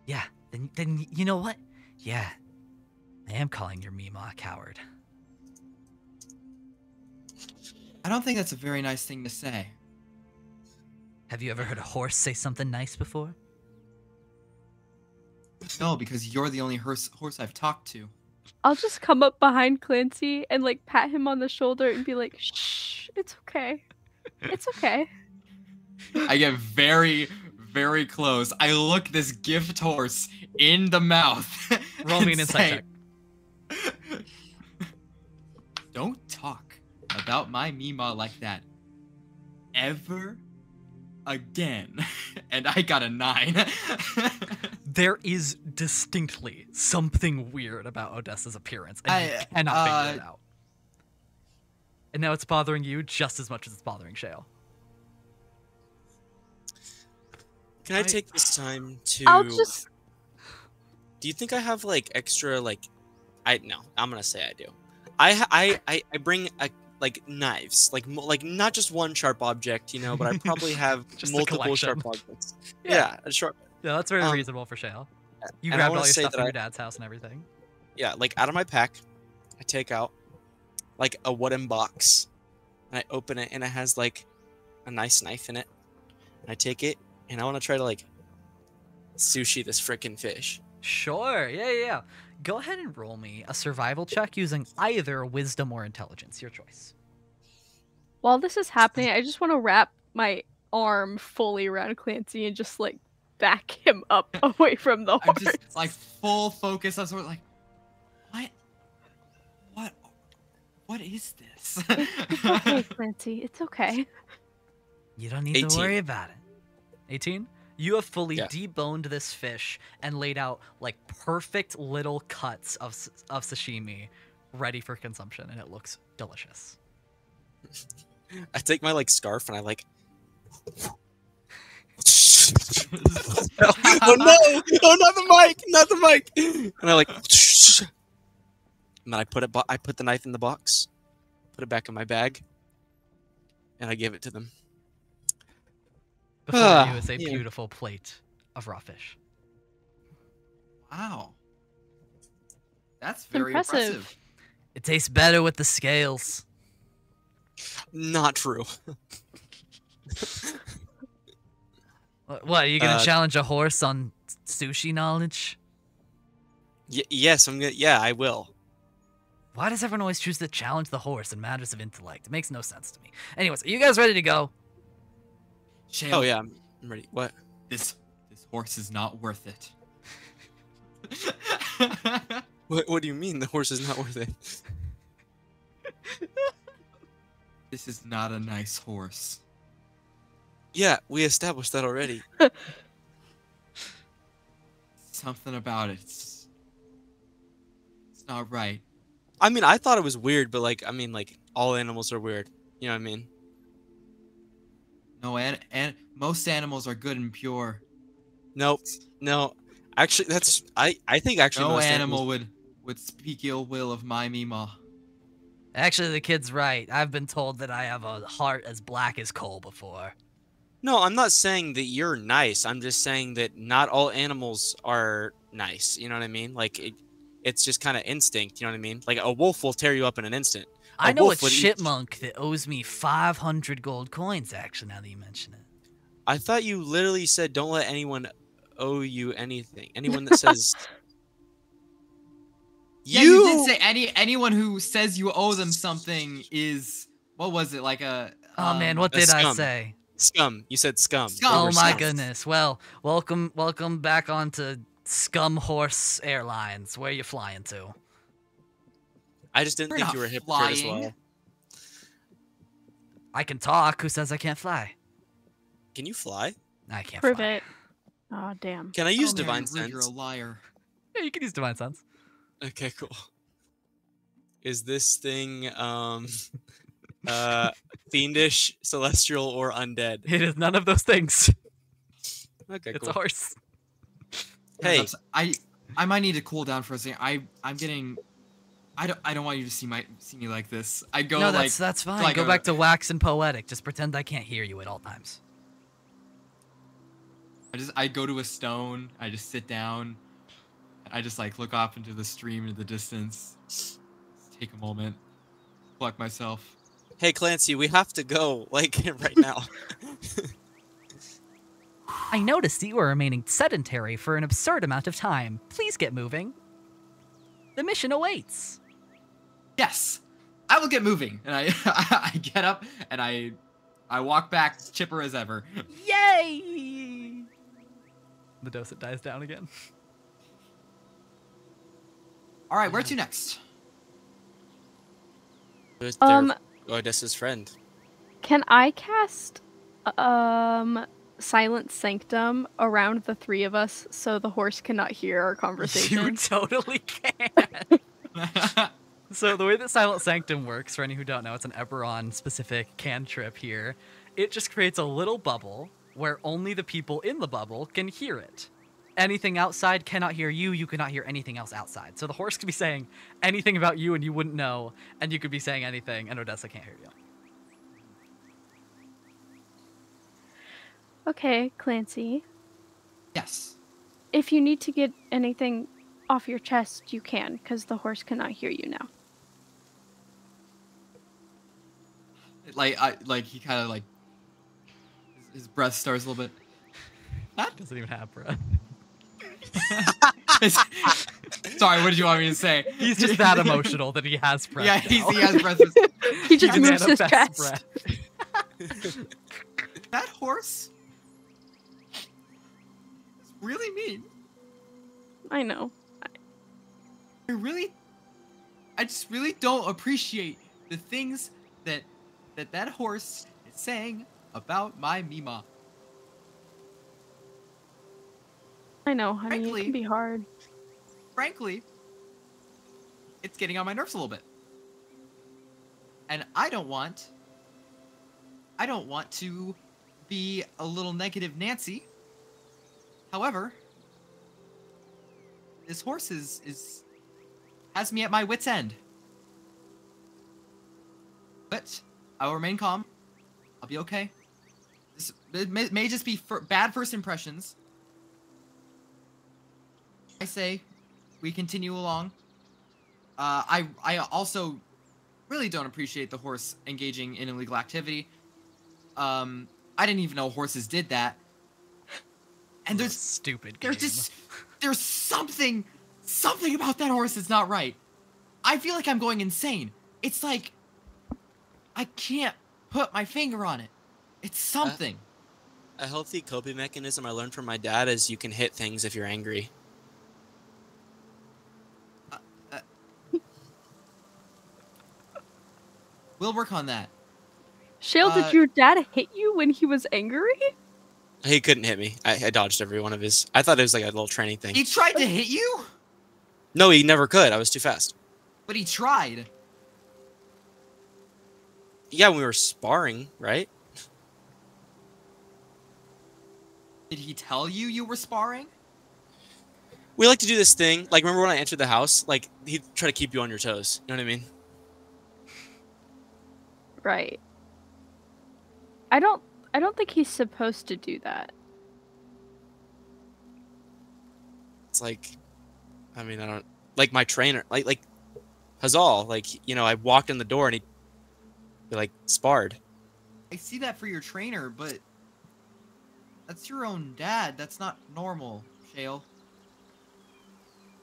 Yeah, then you know what? Yeah, I am calling your Mima a coward. I don't think that's a very nice thing to say. Have you ever heard a horse say something nice before? No, because you're the only horse I've talked to. I'll just come up behind Clancy and like pat him on the shoulder and be like, "Shh, it's okay. It's okay." I get very, very close. I look this gift horse in the mouth. Roll me and an insight say, don't talk about my Mima like that ever again. And I got a 9. There is distinctly something weird about Odessa's appearance, and you cannot figure it out. And now it's bothering you just as much as it's bothering Shale. Can I take this time to? I'll just. Do you think I have like extra like? No, I'm gonna say I do. I bring like knives, like not just one sharp object, you know, but I probably have Just a multiple collection. sharp objects. Yeah. Yeah, a sharp. Yeah, that's very reasonable for Shale. You and I grabbed wanna all your say stuff that from I- your dad's house and everything. Yeah, like out of my pack, I take out like a wooden box, and I open it, and it has like a nice knife in it. And I take it, and I want to try to like sushi this frickin' fish. Sure, yeah. Go ahead and roll me a survival check using either wisdom or intelligence, your choice. While this is happening, I just want to wrap my arm fully around Clancy and just like back him up away from the I'm horse. just like full focus. I'm sort of like, what is this? It's okay, Clancy. It's okay. You don't need 18. to worry about it. 18? You have fully Yeah. deboned this fish and laid out like perfect little cuts of sashimi ready for consumption, and it looks delicious. I take my like scarf and I like. Oh no! Oh, not the mic! Not the mic! And I like. And then I put the knife in the box, put it back in my bag, and I give it to them. Before you is a yeah. beautiful plate of raw fish. Wow. That's very Impressive. impressive. It tastes better with the scales. Not true. What, are you gonna Uh, challenge a horse on sushi knowledge? Yes, I'm gonna. Yeah, I will. Why does everyone always choose to challenge the horse in matters of intellect? It makes no sense to me. Anyways, are you guys ready to go? Shale, Oh yeah, I'm ready. What? This horse is not worth it. What do you mean the horse is not worth it? This is not a nice horse. Yeah, we established that already. Something about it. It's not right. I mean, I thought it was weird, but like, I mean, like, all animals are weird. You know what I mean? No, and most animals are good and pure. Nope. No. Actually, that's I think actually No most animal would speak ill will of my Mima. Actually, the kid's right. I've been told that I have a heart as black as coal before. No, I'm not saying that you're nice. I'm just saying that not all animals are nice. You know what I mean? Like it's just kind of instinct. You know what I mean? Like a wolf will tear you up in an instant. I know a wolf would eat- chipmunk that owes me 500 gold coins, actually, now that you mention it. I thought you literally said don't let anyone owe you anything. Anyone that says Yeah, you did say anyone who says you owe them something is, what was it, like a... Oh man, what a did I scum. say? scum. You said scum. Scum. You Oh were my scum. goodness. Well, welcome back onto Scum Horse Airlines. Where you flying to? I just didn't We're think not you were a hypocrite as flying. well. I can talk. Who says I can't fly? Can you fly? I can't Prove fly. it. Oh, damn. Can I use Oh, man, divine Rude, You're a sense? liar. Yeah, you can use Divine Sense. Okay, cool. Is this thing fiendish, celestial, or undead? It is none of those things. Okay, It's cool. a horse. Hey, I might need to cool down for a second. I'm getting... I don't want you to see me like this. I go No, like... that's fine. like Go a- back to wax and poetic. Just pretend I can't hear you at all times. I go to a stone. I just sit down. I just like look off into the stream in the distance. Take a moment, collect myself. Hey Clancy, we have to go, like, right now. I noticed that you are remaining sedentary for an absurd amount of time. Please get moving. The mission awaits. Yes, I will get moving, and I I get up and I walk back chipper as ever. Yay! The docent dies down again. All right, where to next? Who's Odessa's friend. Can I cast Silent Sanctum around the three of us so the horse cannot hear our conversation? You totally can. So the way that Silent Sanctum works, for any who don't know, it's an Eberron specific cantrip here. It just creates a little bubble where only the people in the bubble can hear it. Anything outside cannot hear you, you cannot hear anything else outside. So the horse could be saying anything about you and you wouldn't know, and you could be saying anything and Odessa can't hear you. Okay, Clancy. Yes. If you need to get anything off your chest, you can, because the horse cannot hear you now. Like he kind of like his breath starts a little bit. Doesn't even have breath. Sorry, what did you want me to say? He's just that emotional that he has breath. Yeah, now. he has breath. He just He moves his manifests chest. breath. That horse is really mean. I know. I just really don't appreciate the things that horse is saying about my Mima. I know, honey. Frankly- It can be hard. Frankly, it's getting on my nerves a little bit. And I don't want to be a little negative Nancy. However, this horse has me at my wit's end. But I will remain calm. I'll be okay. It may just be bad first impressions. I say we continue along. I also really don't appreciate the horse engaging in illegal activity. I didn't even know horses did that. And What a stupid game. there's something about that horse that's not right. I feel like I'm going insane. It's like I can't put my finger on it. It's something. A healthy coping mechanism I learned from my dad is you can hit things if you're angry. We'll work on that. Shale, did your dad hit you when he was angry? He couldn't hit me. I dodged every one of his. I thought it was like a little training thing. He tried to hit you? No, he never could. I was too fast. But he tried. Yeah, we were sparring, right? Did he tell you were sparring? We like to do this thing. Like, remember when I entered the house? Like, he'd try to keep you on your toes. You know what I mean? Right. I don't think he's supposed to do that. It's like, I mean, I don't like my trainer, like Hazal. Like, you know, I walked in the door and he like sparred. I see that for your trainer, but that's your own dad. That's not normal, Shale.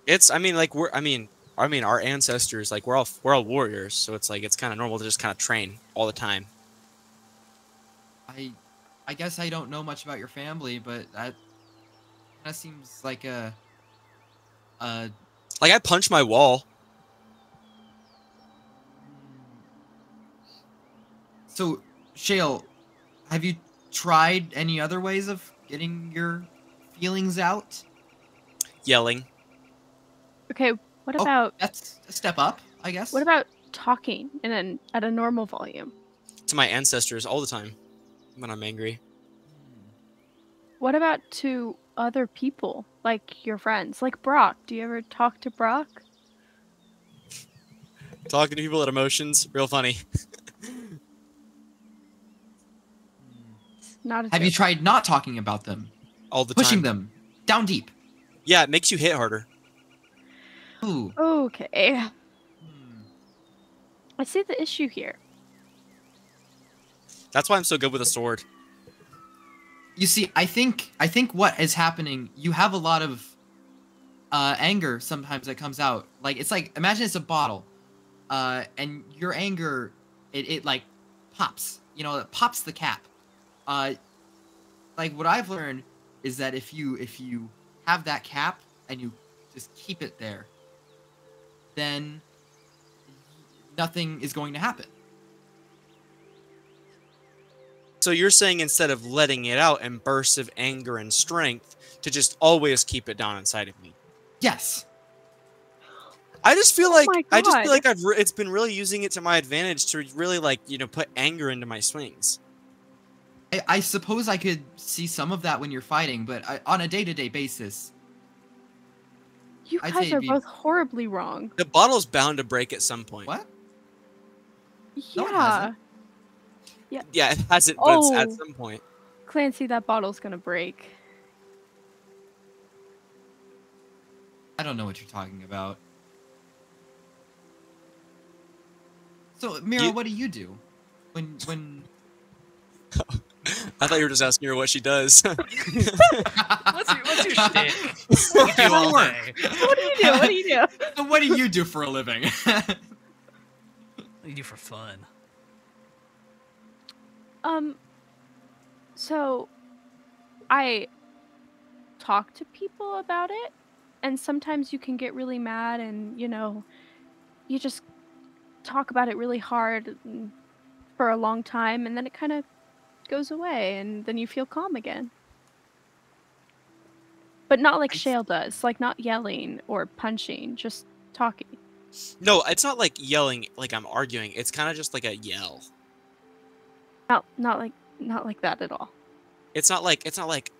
It's, I mean, like our ancestors, like we're all warriors, so it's like it's kind of normal to just kind of train all the time. I guess I don't know much about your family, but that seems like a Like, I punch my wall. So, Shale, have you tried any other ways of getting your feelings out? Yelling. Okay, what about That's a step up, I guess. what about talking at a normal volume? To my ancestors all the time when I'm angry. What about to other people, like your friends, like Brock? Do you ever talk to Brock? Talking to people at emotions, real funny. It's not a Have you joke. tried not talking about them? All the Pushing time. them down deep? Yeah, it makes you hit harder. Ooh. Okay. Hmm. I see the issue here. That's why I'm so good with a sword. You see, I think what is happening, you have a lot of anger sometimes that comes out. Like, it's like, imagine it's a bottle. And your anger, it like pops. You know, it pops the cap. Like what I've learned is that if you have that cap and you just keep it there, then nothing is going to happen. So you're saying instead of letting it out in bursts of anger and strength, to just always keep it down inside of me. Yes. I just feel Oh like my it's God. been really using it to my advantage to really like put anger into my swings. I suppose I could see some of that when you're fighting, but on a day-to-day basis, You I'd say guys it'd are be both horribly wrong. The bottle's bound to break at some point. what? Yeah. No, it hasn't. Yeah, it hasn't, but it's at Oh. some point. Clancy, that bottle's gonna break. I don't know what you're talking about. So, Mira, what do you do when I thought you were just asking her what she does. What's your shtick? What do you do all day? What do you do? What do you do? So what do you do for a living? What do you do for fun? So I talk to people about it, and sometimes you can get really mad and, you just talk about it really hard for a long time, and then it kind of goes away, and then you feel calm again. But not like I Shale does, like not yelling or punching, just talking. No, it's not like yelling like I'm arguing. It's kind of just like a yell. Not like that at all. It's not like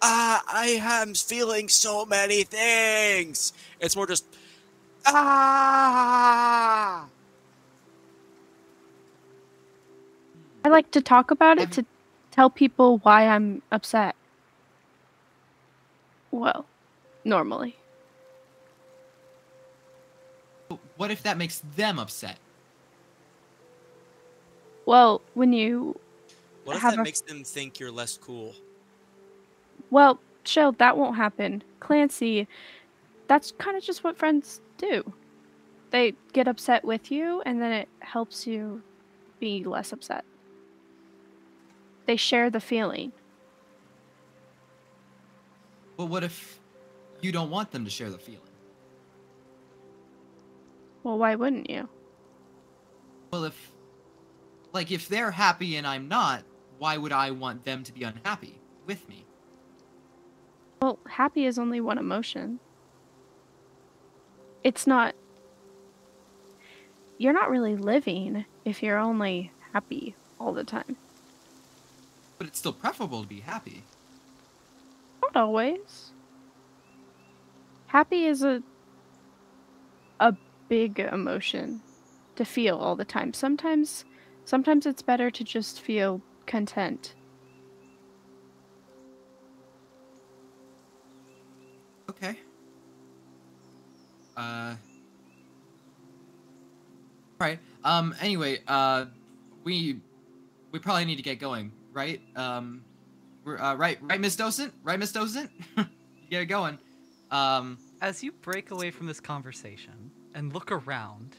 I am feeling so many things. It's more just ah. I like to talk about it Have- to tell people why I'm upset. Well, normally. What if that makes them upset? Well, when you What if have that a makes them think you're less cool? Well, chill, that won't happen. Clancy, that's kind of just what friends do. They get upset with you, and then it helps you be less upset. They share the feeling. Well, what if you don't want them to share the feeling? Well, why wouldn't you? Well, if they're happy and I'm not, why would I want them to be unhappy with me? Well, happy is only one emotion. It's not. You're not really living if you're only happy all the time. But it's still preferable to be happy. Not always. Happy is a big emotion to feel all the time. Sometimes it's better to just feel content. Okay. Alright. Anyway, we probably need to get going, right? We're right, Miss Docent? Right, Miss Docent? You get it going. As you break away from this conversation and look around,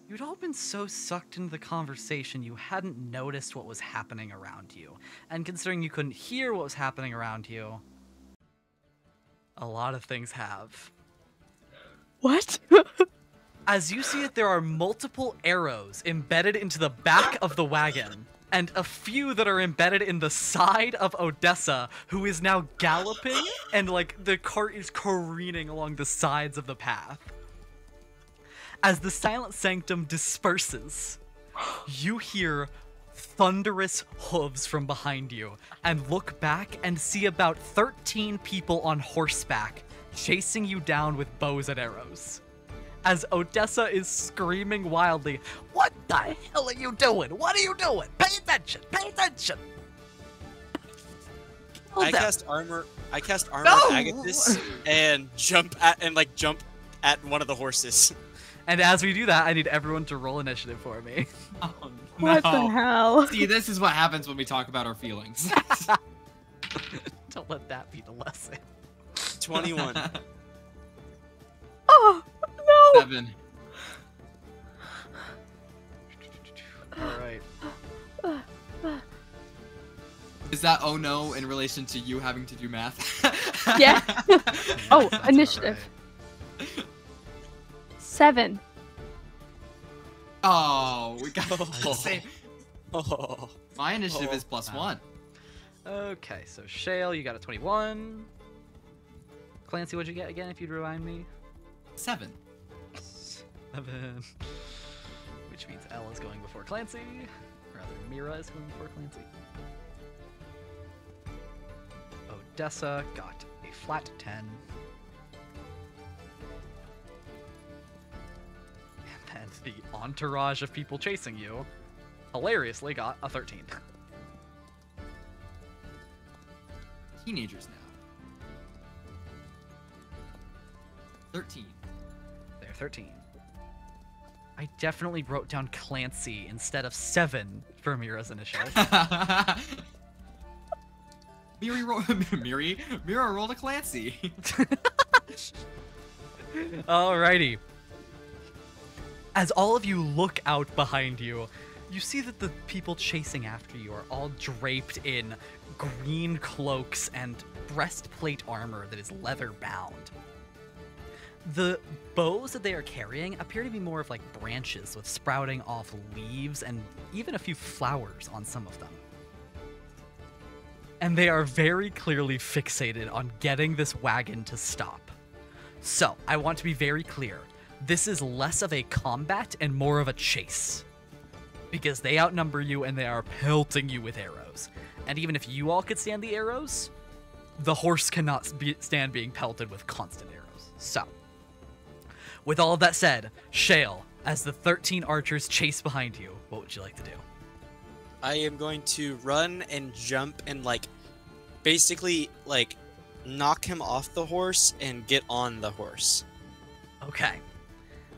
you'd all been so sucked into the conversation you hadn't noticed what was happening around you. And considering you couldn't hear what was happening around you, a lot of things have. What? As you see it, there are multiple arrows embedded into the back of the wagon, and a few that are embedded in the side of Odessa, who is now galloping, and like the cart is careening along the sides of the path. As the Silent Sanctum disperses, you hear thunderous hooves from behind you, and look back and see about 13 people on horseback chasing you down with bows and arrows. As Odessa is screaming wildly, "What the hell are you doing? What are you doing? Pay attention! Pay attention!" I them. cast armor No! Agathis and jump at one of the horses. And as we do that, I need everyone to roll initiative for me. Oh, What the no. hell? See, this is what happens when we talk about our feelings. Don't let that be the lesson. 21. Oh no! 7. All right. Is that oh no in relation to you having to do math? Yeah. Oh, That's initiative. all 7. Oh, we got the same. Oh. My initiative Oh, is +1. right. Okay, so Shale, you got a 21. Clancy, what'd you get again, if you'd remind me? 7. 7. Which means Elle is going before Clancy. Rather, Mira is going before Clancy. Odessa got a flat 10. And then the entourage of people chasing you hilariously got a 13. Teenagers now. 13. They're 13. I definitely wrote down Clancy instead of 7 for Mira's initiative. Mira rolled a Clancy. Alrighty. As all of you look out behind you, you see that the people chasing after you are all draped in green cloaks and breastplate armor that is leather bound. The bows that they are carrying appear to be more of like branches with sprouting off leaves and even a few flowers on some of them. And they are very clearly fixated on getting this wagon to stop. So, I want to be very clear. This is less of a combat and more of a chase. Because they outnumber you and they are pelting you with arrows. And even if you all could stand the arrows, the horse cannot stand being pelted with constant arrows. So, with all of that said, Shale, as the 13 archers chase behind you, what would you like to do? I am going to run and jump and basically knock him off the horse and get on the horse. Okay.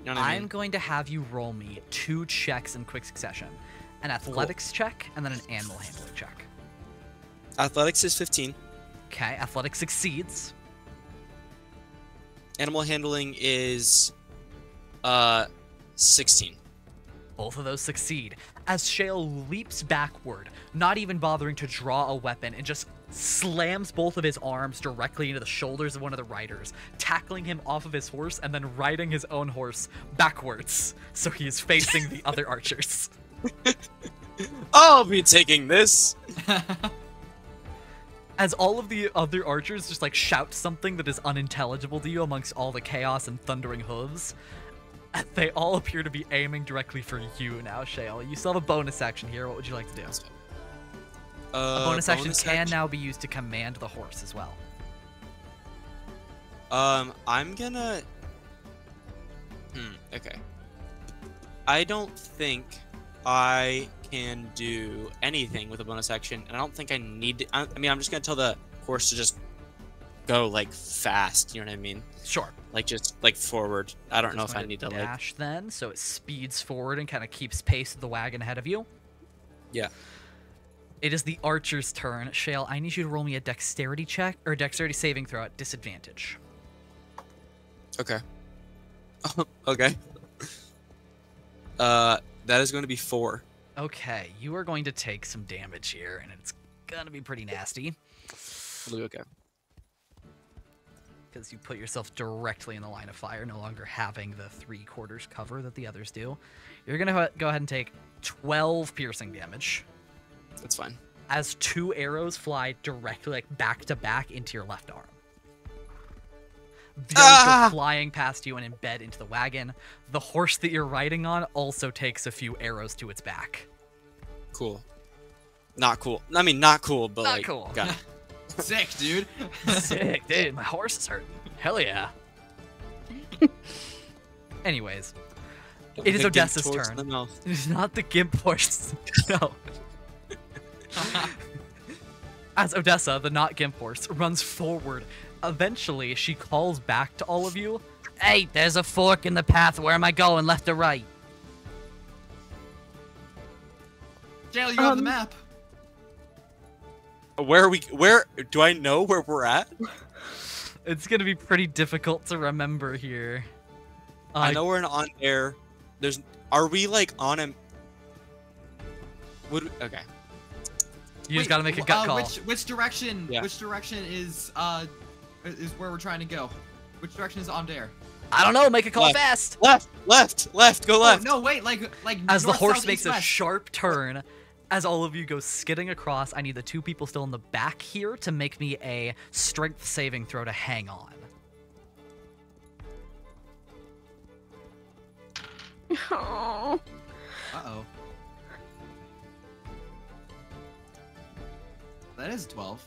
You know what I I'm mean? going to have you roll me 2 checks in quick succession. An athletics check and then an animal handling check. Athletics is 15. Okay, athletics succeeds. Animal handling is 16. Both of those succeed. As Shale leaps backward, not even bothering to draw a weapon, and just slams both of his arms directly into the shoulders of one of the riders, tackling him off of his horse and then riding his own horse backwards, so he is facing the other archers. I'll be taking this. As all of the other archers just shout something that is unintelligible to you amongst all the chaos and thundering hooves, they all appear to be aiming directly for you now, Shale. You still have a bonus action here. What would you like to do? A bonus action can now be used to command the horse as well. I'm gonna... okay. I don't think I can do anything with a bonus action, and I don't think I need to... I mean, I'm just gonna tell the horse to just go, fast, you know what I mean? Sure. Just, forward. I don't know if I need to, dash then, so it speeds forward and kind of keeps pace with the wagon ahead of you. Yeah. It is the archer's turn. Shale, I need you to roll me a dexterity check, or a dexterity saving throw at disadvantage. Okay. Okay. That is going to be 4. Okay, you are going to take some damage here, and it's gonna be pretty nasty. Okay. Because you put yourself directly in the line of fire, no longer having the 3/4 cover that the others do. You're gonna go ahead and take 12 piercing damage. That's fine. As 2 arrows fly directly, back to back into your left arm. The others go flying past you and embed into the wagon. The horse that you're riding on also takes a few arrows to its back. Cool. Not cool. I mean, not cool, but Not cool. Got it. Sick, dude. Sick, dude. My horse is hurting. Hell yeah. Anyways, it is The gimp Odessa's towards turn. the mouth. It is not the gimp horse. No. As Odessa, the not gimp horse, runs forward, eventually she calls back to all of you Hey, there's a fork in the path. Where am I going, left or right? Jail, you have the map. Where are we? Where do I know where we're at? It's gonna be pretty difficult to remember here. I know we're on air. Are we like on a? Okay. You just gotta make a gut call. Which direction? Yeah. Which direction is where we're trying to go? Which direction is on air? I don't know. Make a call Left. fast. Left. Go left. Oh, no, wait, like As the north, horse south, makes east, a west. sharp turn, as all of you go skidding across, I need the two people still in the back here to make me a strength saving throw to hang on. Oh. Uh-oh. That is 12.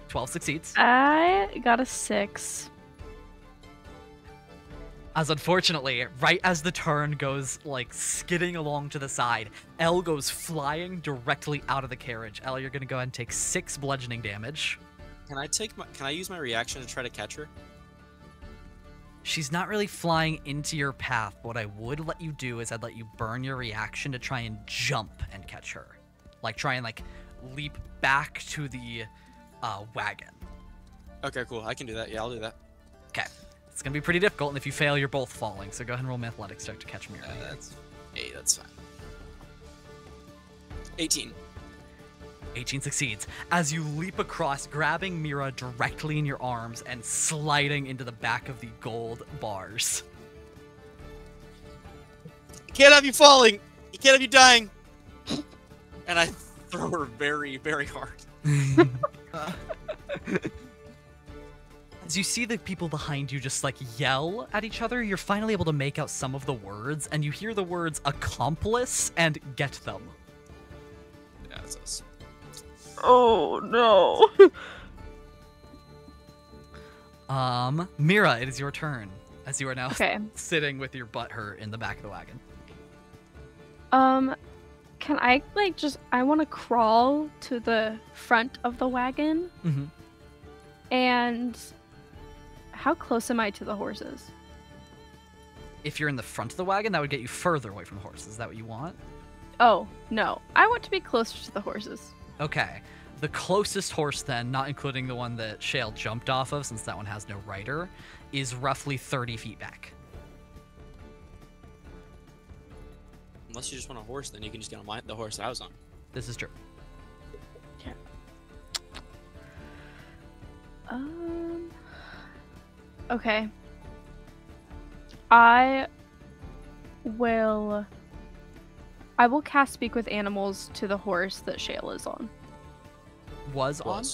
12 succeeds. I got a 6. As unfortunately, right as the turn goes like skidding along to the side, Elle goes flying directly out of the carriage. Elle, you're gonna go ahead and take 6 bludgeoning damage. Can I use my reaction to try to catch her? She's not really flying into your path. What I would let you do is I'd let you burn your reaction to try and jump and catch her. Like try and like leap back to the wagon. Okay, cool. I can do that. Yeah, I'll do that. Okay. It's gonna be pretty difficult, and if you fail, you're both falling. So go ahead and roll me athletics check to catch Mira. That's fine. 18. 18 succeeds. As you leap across, grabbing Mira directly in your arms and sliding into the back of the gold bars. I can't have you falling. I can't have you dying. And I throw her very, very hard. As you see the people behind you just like yell at each other, you're finally able to make out some of the words, and you hear the words accomplice and get them. Yeah, that's us. Oh no. Mira, it is your turn, as you are now Okay. sitting with your butt hurt in the back of the wagon. Can I I want to crawl to the front of the wagon? Mm-hmm. And how close am I to the horses? If you're in the front of the wagon, that would get you further away from the horses. Is that what you want? Oh, no. I want to be closer to the horses. Okay. The closest horse then, not including the one that Shale jumped off of, since that one has no rider, is roughly 30 feet back. Unless you just want a horse, then you can just get on the horse I was on. This is true. Okay. I will cast Speak with Animals to the horse that Shale is on. Was on?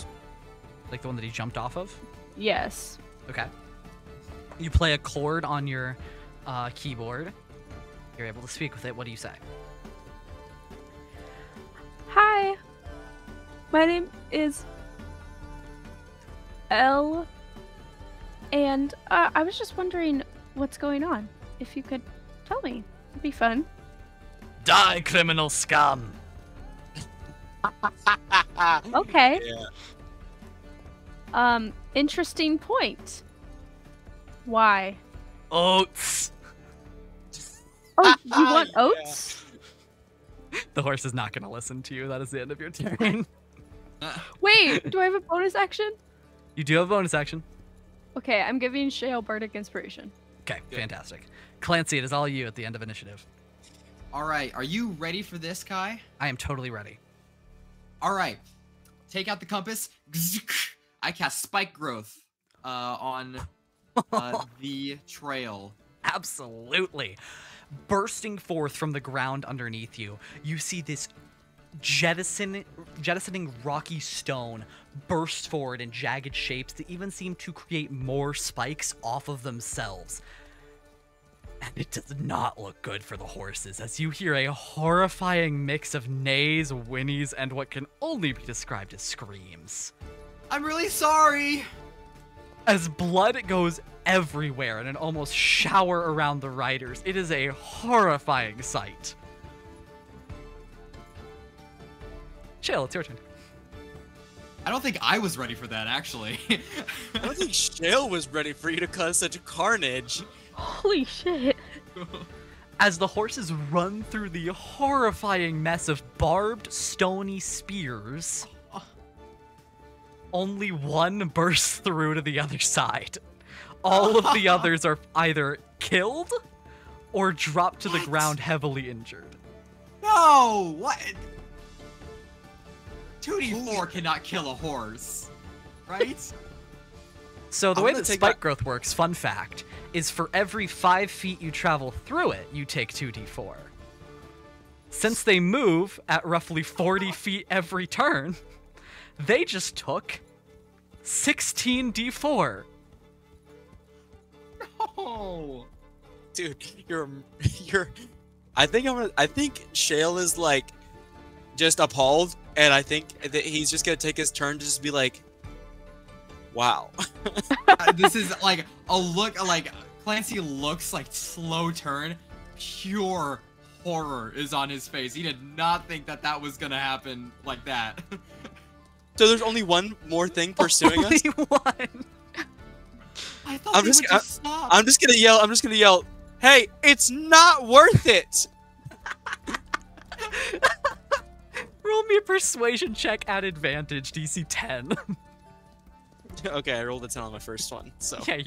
Like the one that he jumped off of? Yes. Okay. You play a chord on your keyboard. You're able to speak with it. What do you say? Hi. My name is Elle. And I was just wondering what's going on. If you could tell me, it'd be fun. Die, criminal scum! Okay. Yeah. Interesting point. Why? Oats! Oh, you want oats? The horse is not going to listen to you. That is the end of your turn. Wait, do I have a bonus action? You do have a bonus action. Okay, I'm giving Shale Bardic Inspiration. Okay, fantastic. Clancy, it is all you at the end of initiative. All right, are you ready for this, Kai? I am totally ready. All right, take out the compass. I cast Spike Growth on the trail. Absolutely. Bursting forth from the ground underneath you, you see this jettisoning rocky stone burst forward in jagged shapes that even seem to create more spikes off of themselves. And it does not look good for the horses, as you hear a horrifying mix of neighs, whinnies, and what can only be described as screams. I'm really sorry. As blood goes everywhere in an almost shower around the riders, it is a horrifying sight. Chill, it's your turn. I don't think I was ready for that, actually. I don't think Shale was ready for you to cause such carnage. Holy shit. As the horses run through the horrifying mess of barbed, stony spears, only one bursts through to the other side. All of the others are either killed or dropped to the ground heavily injured. No! What? 2d4 cannot kill a horse. Right? So the I'm way gonna that take spike that- growth works, fun fact, is for every 5 feet you travel through it, you take 2d4. Since they move at roughly 40 feet every turn, they just took 16d4. Oh. Dude, you're. I think Shale is like just appalled, and I think that he's just gonna take his turn to just be like, "Wow." This is like a look, like Clancy looks like slow turn. Pure horror is on his face. He did not think that that was gonna happen like that. So there's only one more thing pursuing us. Only one. I thought I'm they just- would just stop. I'm just gonna yell. Hey, it's not worth it. Roll me a persuasion check at advantage, DC 10. Okay, I rolled a 10 on my first one. So Yeah,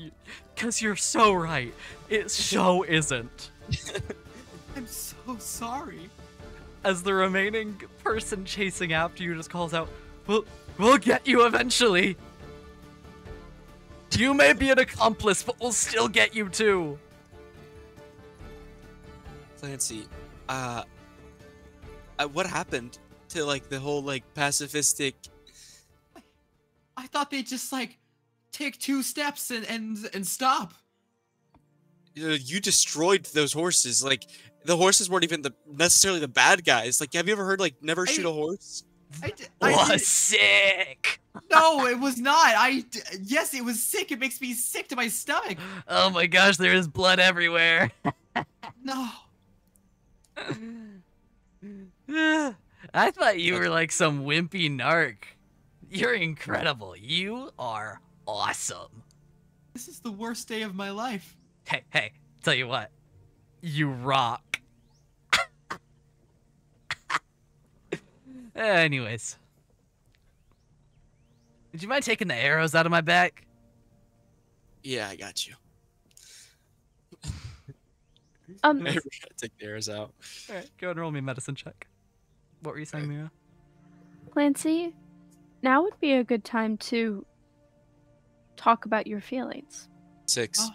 because you're so right. It so isn't. I'm so sorry. As the remaining person chasing after you just calls out, we'll get you eventually. You may be an accomplice, but we'll still get you too. Clancy, what happened to like the whole like pacifistic? I thought they'd just like take 2 steps and stop. You destroyed those horses. Like the horses weren't even necessarily the bad guys. Like, have you ever heard like never shoot a horse? Sick. No, it was not. Yes, it was sick. It makes me sick to my stomach. Oh my gosh, there is blood everywhere. No. I thought you were like some wimpy narc. You're incredible. You are awesome. This is the worst day of my life. Hey, tell you what. You rock. Anyways. Would you mind taking the arrows out of my back? Yeah, I got you. Um, I gotta take the arrows out. Alright, go ahead and roll me a medicine check. What were you saying, Mira? Clancy, now would be a good time to talk about your feelings. 6. Oh.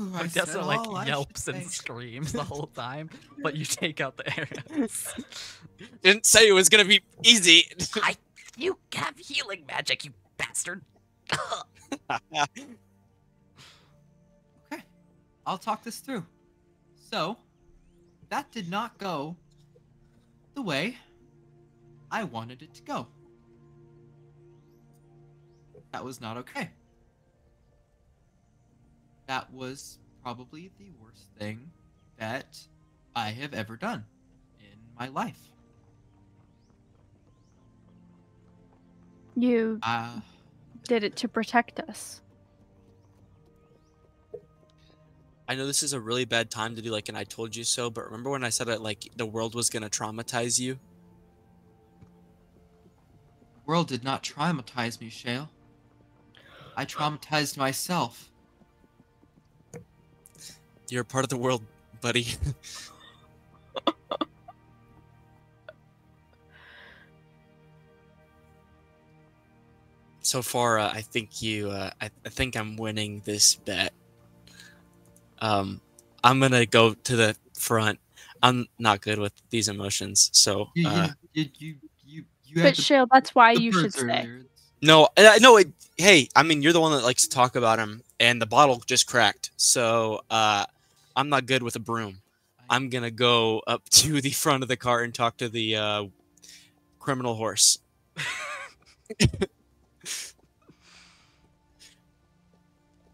Ooh, It said doesn't like all I should yelps and say. screams the whole time, but you take out the arrows. Didn't say it was gonna be easy. You have healing magic, you bastard. Okay, I'll talk this through. So, that did not go the way I wanted it to go. That was not okay. That was probably the worst thing that I have ever done in my life. You did it to protect us. I know this is a really bad time to do like an I told you so, but remember when I said that like the world was gonna traumatize you? The world did not traumatize me, Shale. I traumatized myself. You're a part of the world, buddy. So far, I think I think I'm winning this bet. I'm gonna go to the front. I'm not good with these emotions, so You had But the Shale, that's why you should birds stay. earlier. no, hey, I mean, you're the one that likes to talk about him, and the bottle just cracked. So I'm not good with a broom. I'm gonna go up to the front of the car and talk to the criminal horse.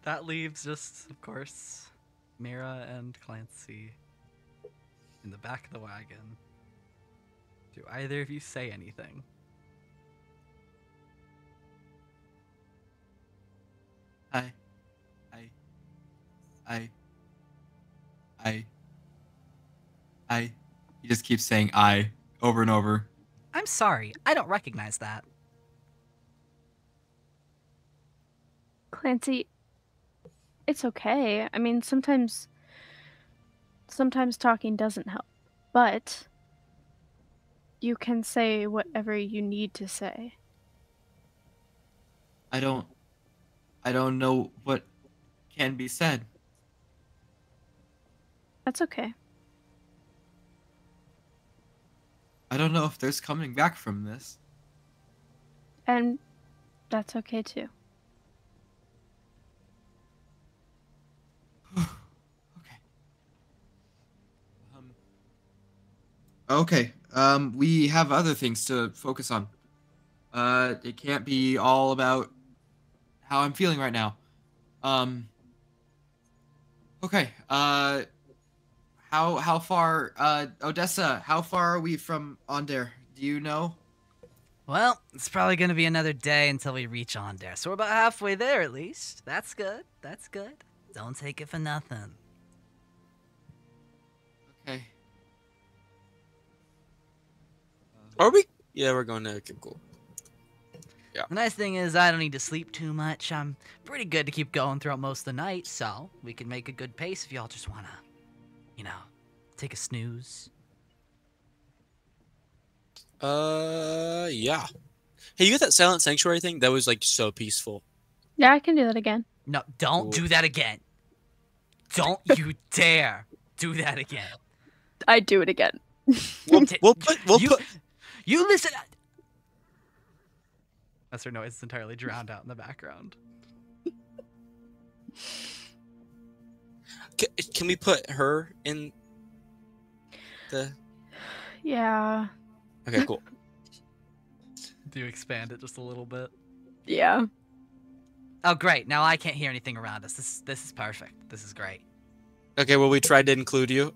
That leaves just, of course, Mira and Clancy in the back of the wagon. Do either of you say anything? I I. He just keeps saying I over and over. I'm sorry, I don't recognize that. Clancy, it's okay. I mean, sometimes talking doesn't help, but you can say whatever you need to say. I don't know what can be said. That's okay. I don't know if there's coming back from this. And that's okay too. Okay. Okay. We have other things to focus on. It can't be all about how I'm feeling right now. Okay. How far, Odessa? How far are we from Onder? Do you know? Well, it's probably gonna be another day until we reach on there, so we're about halfway there at least. That's good. That's good. Don't take it for nothing. Okay. Are we? Yeah, we're going to. Okay, cool. The nice thing is I don't need to sleep too much. I'm pretty good to keep going throughout most of the night, so we can make a good pace if y'all just wanna, take a snooze. Yeah. Hey, you got that Silent Sanctuary thing? That was like so peaceful. Yeah, I can do that again. No, don't Cool. do that again. Don't you dare do that again. I do it again. We'll put. You listen. That's her noise is entirely drowned out in the background. Can we put her in the? Yeah. Okay, cool. Do you expand it just a little bit? Yeah. Oh, great. Now I can't hear anything around us. This is perfect. This is great. Okay, well, we tried to include you.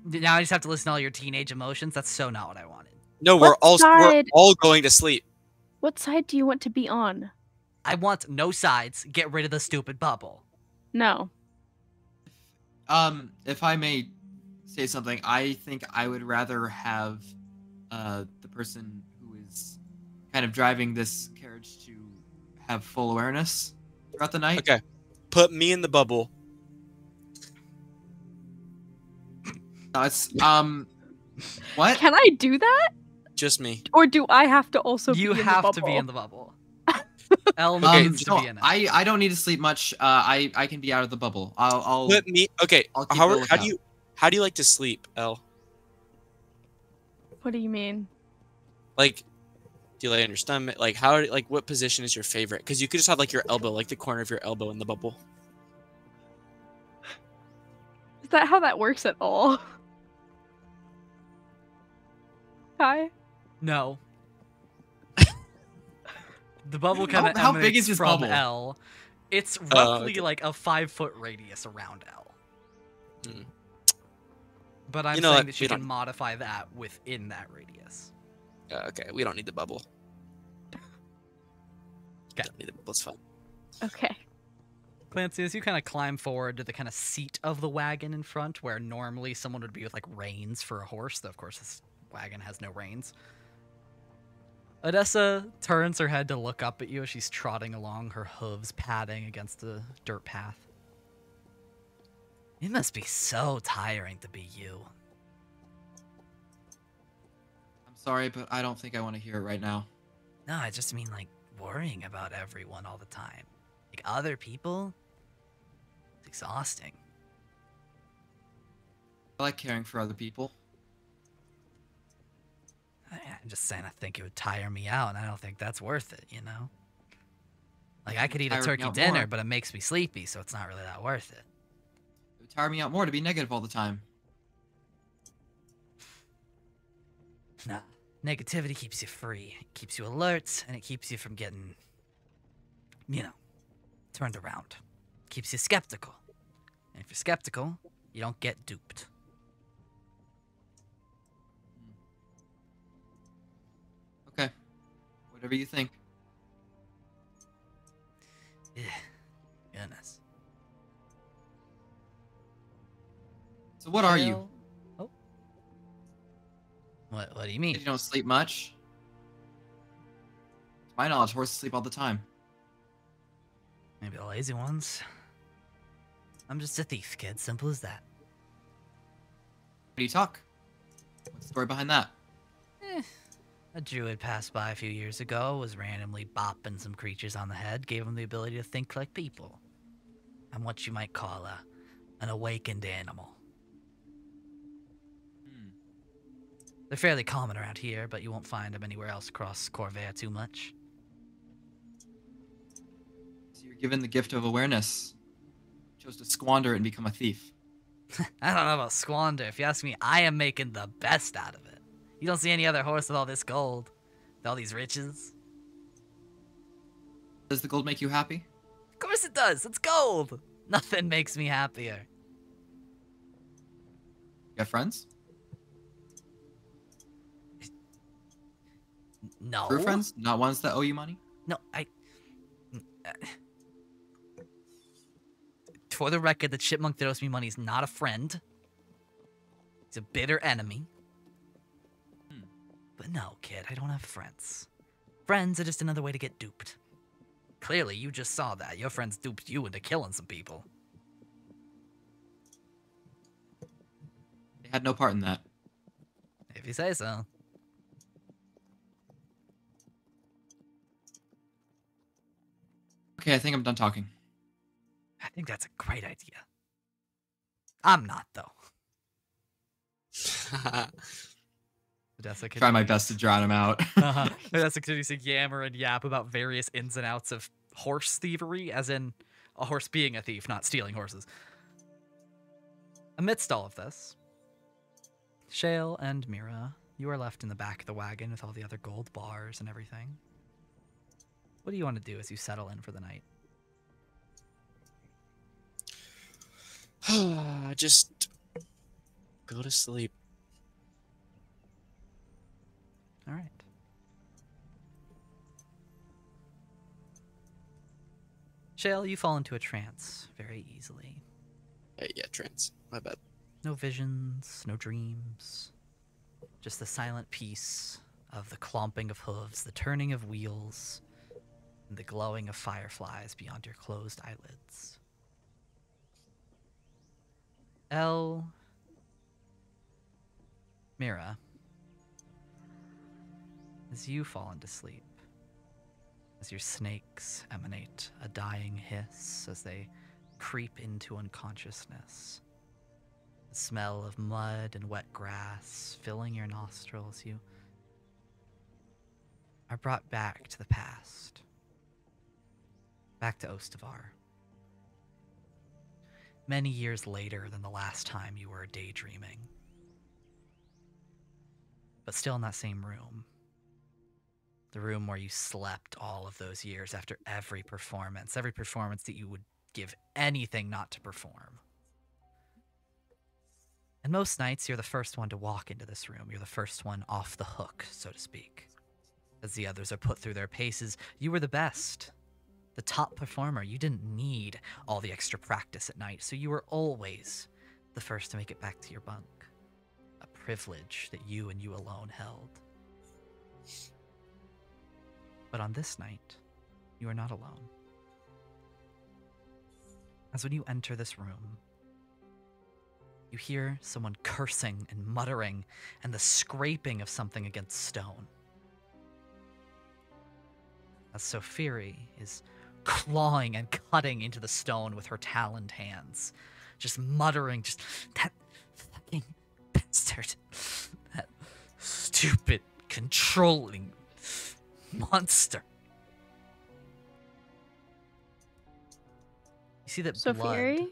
Now I just have to listen to all your teenage emotions. That's so not what I wanted. No, What we're side? all going to sleep. What side do you want to be on? I want no sides. Get rid of the stupid bubble. No. If I may say something, I think I would rather have the person who is kind of driving this carriage to have full awareness throughout the night. Okay, put me in the bubble. No, it's what? Can I do that? Just me. Or do I have to also You be in have the to bubble? be in the bubble. Elle Okay, needs to No, be in it. I don't need to sleep much. I can be out of the bubble. I'll Put me. Okay. I'll keep a How lookout. do you like to sleep, Elle? What do you mean? Like, do you lay on your stomach? Like, what position is your favorite? Because you could just have like your elbow, like the corner of your elbow in the bubble. Is that how that works at all? Hi? No. The bubble kind of How big is this from bubble? Elle. It's Oh, roughly okay. like a 5-foot radius around Elle. Hmm. But I'm You know saying what? that she We can don't- modify that within that radius. Okay, we don't need the bubble. Okay. Don't need the bubble. It's fine. Okay. Clancy, as you kind of climb forward to the kind of seat of the wagon in front, where normally someone would be with like reins for a horse, though of course this wagon has no reins. Odessa turns her head to look up at you as she's trotting along, her hooves padding against the dirt path. It must be so tiring to be you. I'm sorry, but I don't think I want to hear it right now. No, I just mean like worrying about everyone all the time. Like other people. It's exhausting. I like caring for other people. I'm just saying I think it would tire me out, and I don't think that's worth it, you know? Like, I could eat a Tire me turkey out dinner, more. but it makes me sleepy, so it's not really that worth it. It would tire me out more to be negative all the time. Nah. Negativity keeps you free. It keeps you alert, and it keeps you from getting, turned around. It keeps you skeptical. And if you're skeptical, you don't get duped. Okay. Whatever you think. Ugh, goodness. So what are you? Shale- Oh. What do you mean? You don't sleep much? To my knowledge, horses sleep all the time. Maybe the lazy ones. I'm just a thief, kid. Simple as that. How do you talk? What's the story behind that? A druid passed by a few years ago, was randomly bopping some creatures on the head, gave them the ability to think like people. I'm what you might call an awakened animal. They're fairly common around here, but you won't find them anywhere else across Corvair too much. So you're given the gift of awareness. Chose to squander it and become a thief. I don't know about squander. If you ask me, I am making the best out of it. You don't see any other horse with all this gold, with all these riches. Does the gold make you happy? Of course it does. It's gold. Nothing makes me happier. You have friends? No. True friends? Not ones that owe you money? No, For the record, the chipmunk that owes me money is not a friend. He's a bitter enemy. But no, kid, I don't have friends. Friends are just another way to get duped. Clearly, you just saw that. Your friends duped you into killing some people. They had no part in that. If you say so. Okay, I think I'm done talking. I think that's a great idea. I'm not, though. Odessa Try my best to drown him out. Odessa continues to yammer and yap about various ins and outs of horse thievery, as in a horse being a thief, not stealing horses. Amidst all of this, Shale and Mira, you are left in the back of the wagon with all the other gold bars and everything. What do you want to do as you settle in for the night? Just go to sleep. All right. Shale, you fall into a trance very easily. Yeah, trance. My bad. No visions, no dreams. Just the silent peace of the clomping of hooves, the turning of wheels, and the glowing of fireflies beyond your closed eyelids. Mira, as you fall into sleep, as your snakes emanate a dying hiss as they creep into unconsciousness, the smell of mud and wet grass filling your nostrils, you are brought back to the past, back to Ostavar. Many years later than the last time you were daydreaming. But still in that same room. The room where you slept all of those years after every performance that you would give anything not to perform. And most nights, you're the first one to walk into this room. You're the first one off the hook, so to speak. As the others are put through their paces, you were the best. The top performer. You didn't need all the extra practice at night, so you were always the first to make it back to your bunk. A privilege that you and you alone held. But on this night, you are not alone. As when you enter this room, you hear someone cursing and muttering and the scraping of something against stone. As Sophiri is clawing and cutting into the stone with her taloned hands, just muttering, just that fucking bastard, that stupid, controlling monster. You see that blood Sophiri?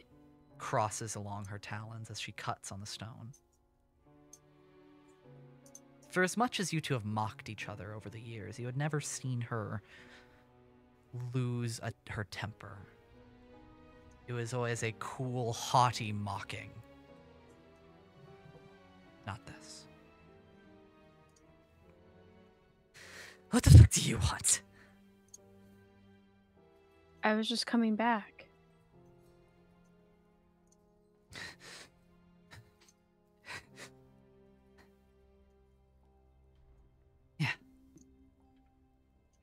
crosses along her talons as she cuts on the stone. For as much as you two have mocked each other over the years, you had never seen her lose her temper. It was always a cool, haughty mocking. Not this. What the fuck do you want? I was just coming back.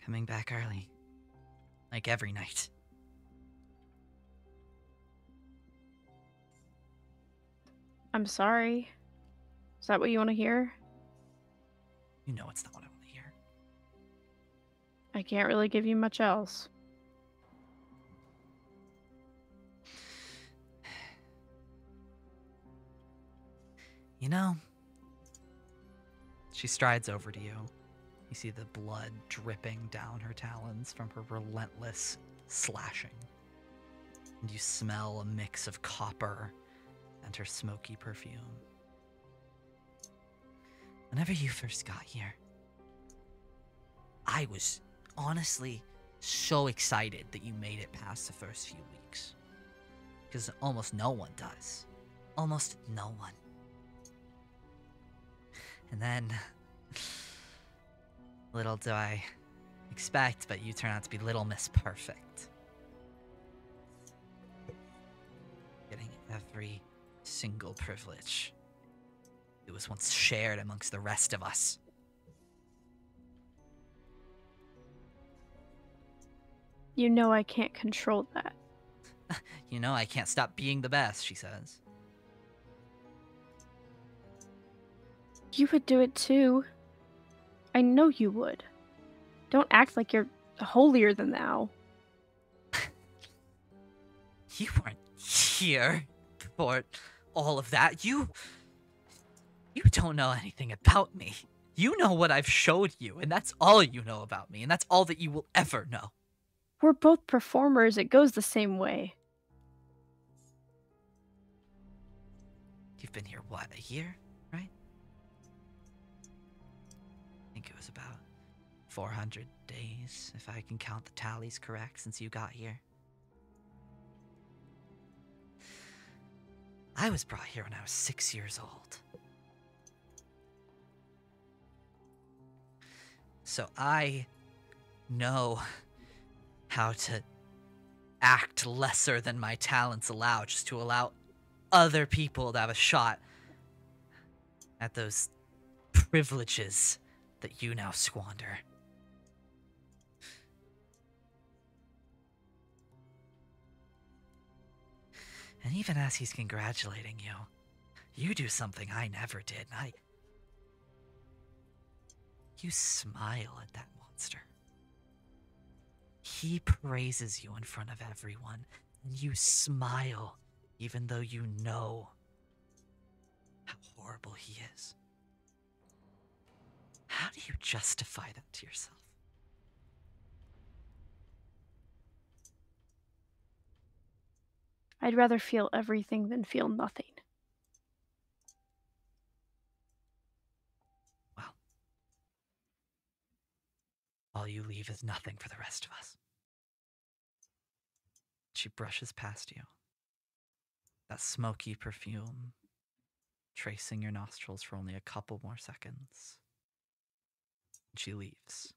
Coming back early. Like every night. I'm sorry. Is that what you want to hear? You know it's not what I want to hear. I can't really give you much else. You know, she strides over to you. You see the blood dripping down her talons from her relentless slashing. And you smell a mix of copper and her smoky perfume. Whenever you first got here, I was honestly so excited that you made it past the first few weeks. Because almost no one does. Almost no one. And then, little do I expect, but you turn out to be Little Miss Perfect. Getting every single privilege that was once shared amongst the rest of us. You know I can't control that. You know, I can't stop being the best, she says. You would do it too. I know you would. Don't act like you're holier than thou. You weren't here for all of that. You don't know anything about me. You know what I've showed you, and that's all you know about me, and that's all that you will ever know. We're both performers. It goes the same way. You've been here, what, a year, right? I think it was about 400 days, if I can count the tallies correct, since you got here. I was brought here when I was 6 years old. So I know how to act lesser than my talents allow, just to allow other people to have a shot at those privileges that you now squander. And even as he's congratulating you, you do something I never did. You smile at that monster. He praises you in front of everyone, and you smile even though you know how horrible he is. How do you justify that to yourself? I'd rather feel everything than feel nothing. Well, all you leave is nothing for the rest of us. She brushes past you. That smoky perfume tracing your nostrils for only a couple more seconds. And she leaves.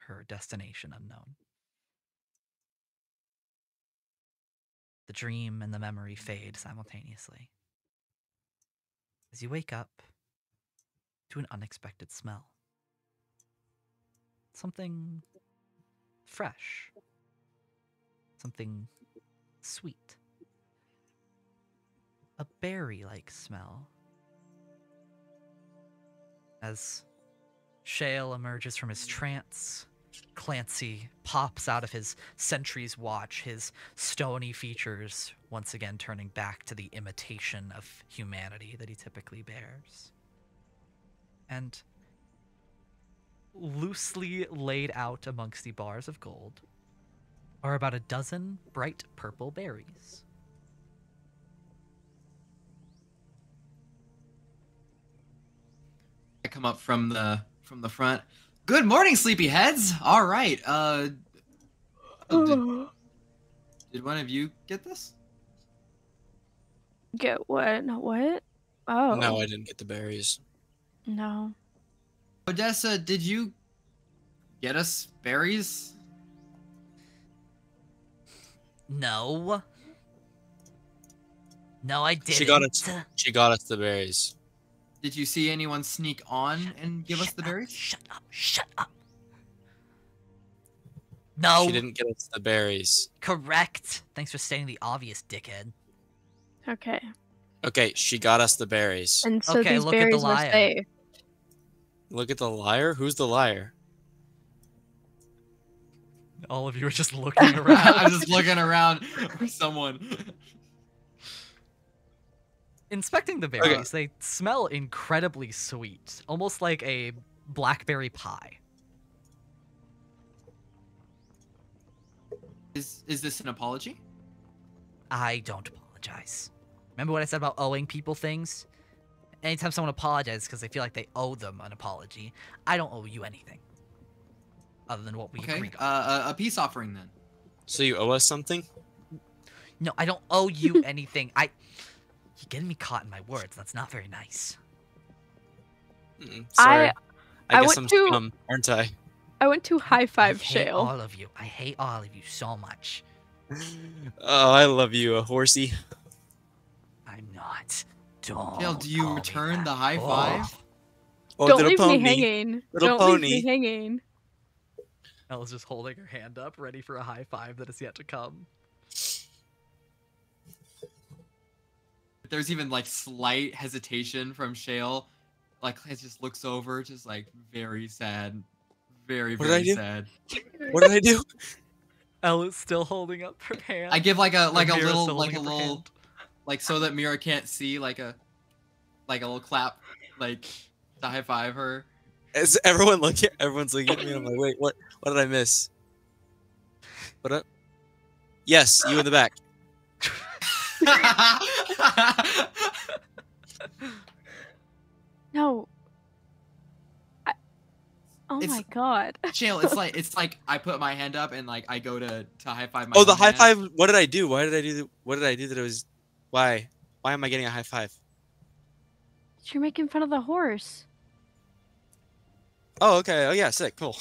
Her destination unknown. The dream and the memory fade simultaneously. As you wake up to an unexpected smell. Something fresh. Something sweet. A berry-like smell. As Shale emerges from his trance, Clancy pops out of his sentry's watch, his stony features once again turning back to the imitation of humanity that he typically bears. And loosely laid out amongst the bars of gold are about a dozen bright purple berries. I come up from the front. Good morning, sleepyheads. All right. Did one of you get this? Get what? What? Oh. No, I didn't get the berries. No. Odessa, did you get us berries? No. No, I didn't. She got us the berries. Did you see anyone sneak on and give us the berries? Shut up. Shut up. No. She didn't get us the berries. Correct. Thanks for stating the obvious, dickhead. Okay. Okay, she got us the berries. And so Okay, these look at the berries were liar. safe. Look at the liar. Who's the liar? All of you are just looking around. I'm just looking around for someone. Inspecting the berries, they smell incredibly sweet, almost like a blackberry pie. Is this an apology? I don't apologize. Remember what I said about owing people things? Anytime someone apologizes because they feel like they owe them an apology, I don't owe you anything. Other than what we Okay. agreed on. A peace offering then. So you owe us something? No, I don't owe you anything. You're getting me caught in my words. That's not very nice. Sorry. I guess went I'm to- scum, aren't I? I went to high five I hate Shale. all of you. I hate all of you so much. Oh, I love you, a horsey. I'm not. Don't. Dale, do you call me return that. the high Oh. five? Oh, Don't little leave pony. me hanging. Little Don't pony. leave me hanging. Ella's just holding her hand up, ready for a high five that is yet to come. There's even like slight hesitation from Shale. Like it just looks over, just like very sad. Very, What did I very do? sad. What did I do? Ella's still holding up her hand. I give like a Mira's little still like holding a up her little hand. like so that Mira can't see like a little clap like to high five her. Is everyone's looking at me and I'm like, wait, what did I miss? What up? Yes, you in the back. No. Oh It's- my god. Shale, it's like I put my hand up and like I go to high five my Oh, the own high hand. five. What did I do? What did I do that it was why am I getting a high five? You're making fun of the horse. Oh, okay. Oh yeah, sick. Cool.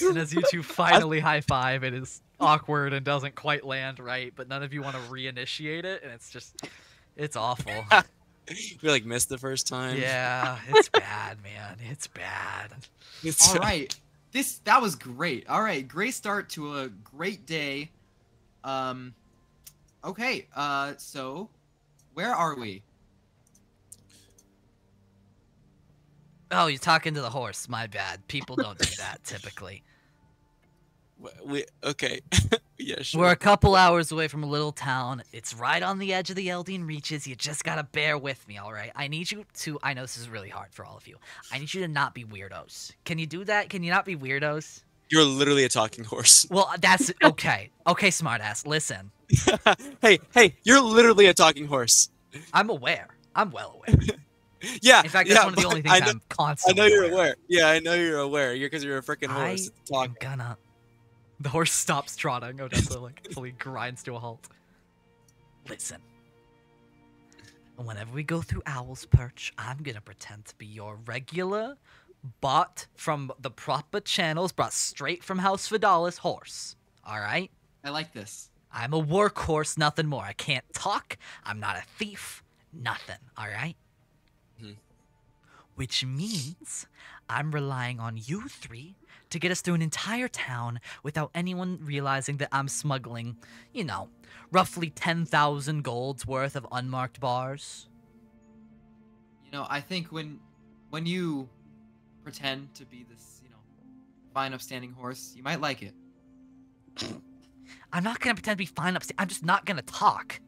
And as you two finally high five, it is awkward and doesn't quite land right, but none of you want to reinitiate it, and it's awful. We like missed the first time. Yeah, it's bad, man. It's bad. It's, All right. That was great. All right, great start to a great day. Okay. So where are we? Oh, you're talking to the horse. My bad. People don't do that typically. Okay. Yeah, sure. We're a couple hours away from a little town. It's right on the edge of the Eldine Reaches. You just gotta bear with me, all right? I need you to. I know this is really hard for all of you. I need you to not be weirdos. Can you do that? Can you not be weirdos? You're literally a talking horse. Well, that's okay. Okay, smartass. Listen, hey, you're literally a talking horse. I'm aware. I'm well aware. Yeah. In fact, yeah, that's one of the but only things I know, I'm constantly. I know you're aware. Yeah, I know you're aware. Because you're a freaking horse. I'm gonna. The horse stops trotting. Odessa like fully grinds to a halt. Listen. Whenever we go through Owl's Perch, I'm gonna pretend to be your regular, bought from the proper channels, brought straight from House Vidalis horse. All right? I like this. I'm a workhorse, nothing more. I can't talk. I'm not a thief. Nothing. All right? Mhm. Which means I'm relying on you three to get us through an entire town without anyone realizing that I'm smuggling, roughly 10,000 golds worth of unmarked bars. You know, I think when you pretend to be this, fine upstanding horse, you might like it. I'm not gonna pretend to be fine upstairs. I'm just not gonna talk.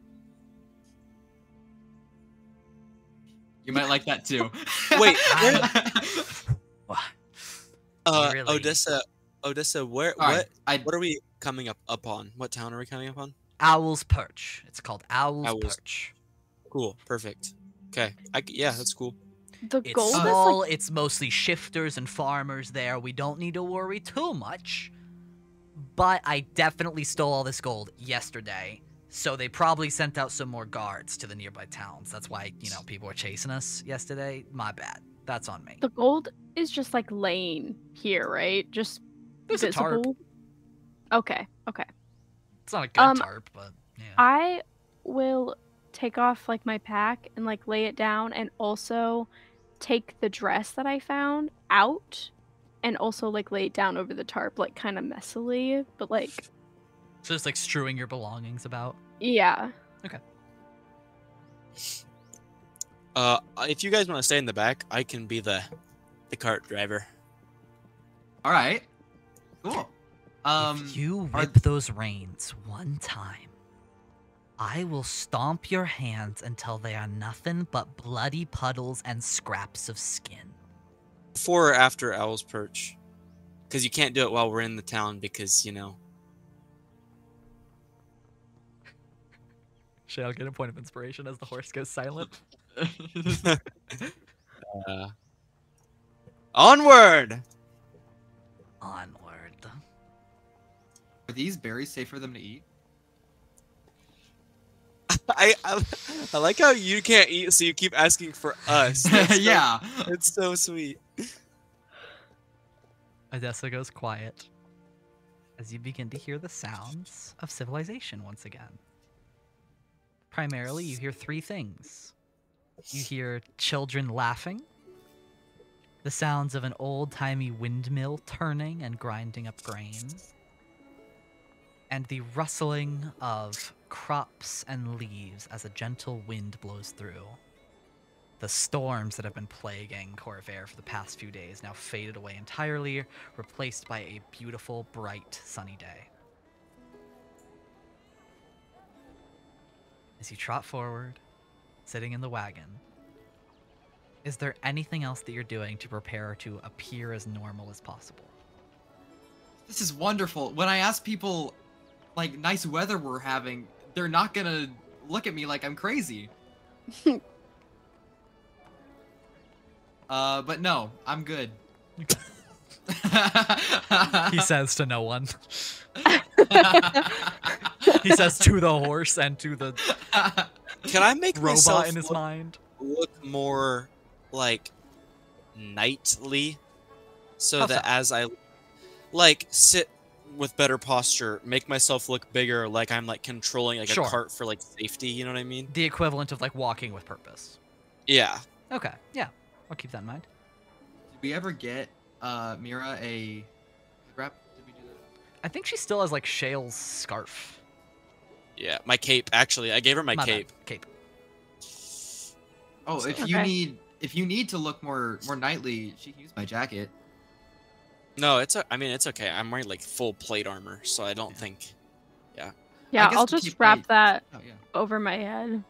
You might like that too. Wait, What? Really? Odessa, where All right, what are we coming up on? What town are we coming up on? Owl's Perch. It's called Owl's Owl's- Perch. Cool, perfect. Okay, yeah, that's cool. The It's gold is small. like It's mostly shifters and farmers there. We don't need to worry too much. But I definitely stole all this gold yesterday. So they probably sent out some more guards to the nearby towns. That's why, people were chasing us yesterday. My bad. That's on me. the gold is just like laying here, right? Just There's a visible. tarp. Okay. It's not a good Um, tarp, but yeah. I will take off like my pack and like lay it down and also take the dress that I found out and also like lay it down over the tarp, like kind of messily, but like So just like strewing your belongings about. yeah. If you guys want to stay in the back, I can be the cart driver. All right. Cool. If you are- whip those reins one time, I will stomp your hands until they are nothing but bloody puddles and scraps of skin. Before or after Owl's Perch? Because you can't do it while we're in the town because, you know. Shall I get a point of inspiration as the horse goes silent? Onward! Onward. Are these berries safe for them to eat? I like how you can't eat, so you keep asking for us. Yeah. It's so sweet. Odessa goes quiet as you begin to hear the sounds of civilization once again. Primarily, you hear three things. You hear children laughing, the sounds of an old-timey windmill turning and grinding up grain, and the rustling of crops and leaves as a gentle wind blows through. The storms that have been plaguing Corvair for the past few days now faded away entirely, replaced by a beautiful, bright, sunny day. As you trot forward, sitting in the wagon, is there anything else that you're doing to prepare to appear as normal as possible? This is wonderful. When I ask people, like, nice weather we're having, they're not gonna look at me like I'm crazy. But no, I'm good. He says to no one. He says to the horse and to the Can I make robot myself in his mind. look more like knightly, so How that so? as I like sit with better posture, make myself look bigger, like I'm like controlling like Sure. a cart for like safety. You know what I mean? The equivalent of like walking with purpose. Yeah. Okay, yeah. I'll keep that in mind. Did we ever get Mira a wrap? Did we do that? I think she still has like Shale's scarf. Yeah. My cape. Actually, I gave her my bad. cape. Cape. Oh, So- if you need to look more knightly, she can use my jacket. No, I mean, it's okay. I'm wearing like full plate armor, so I don't think. Yeah, guess I'll to just keep wrap my- that Oh yeah. over my head.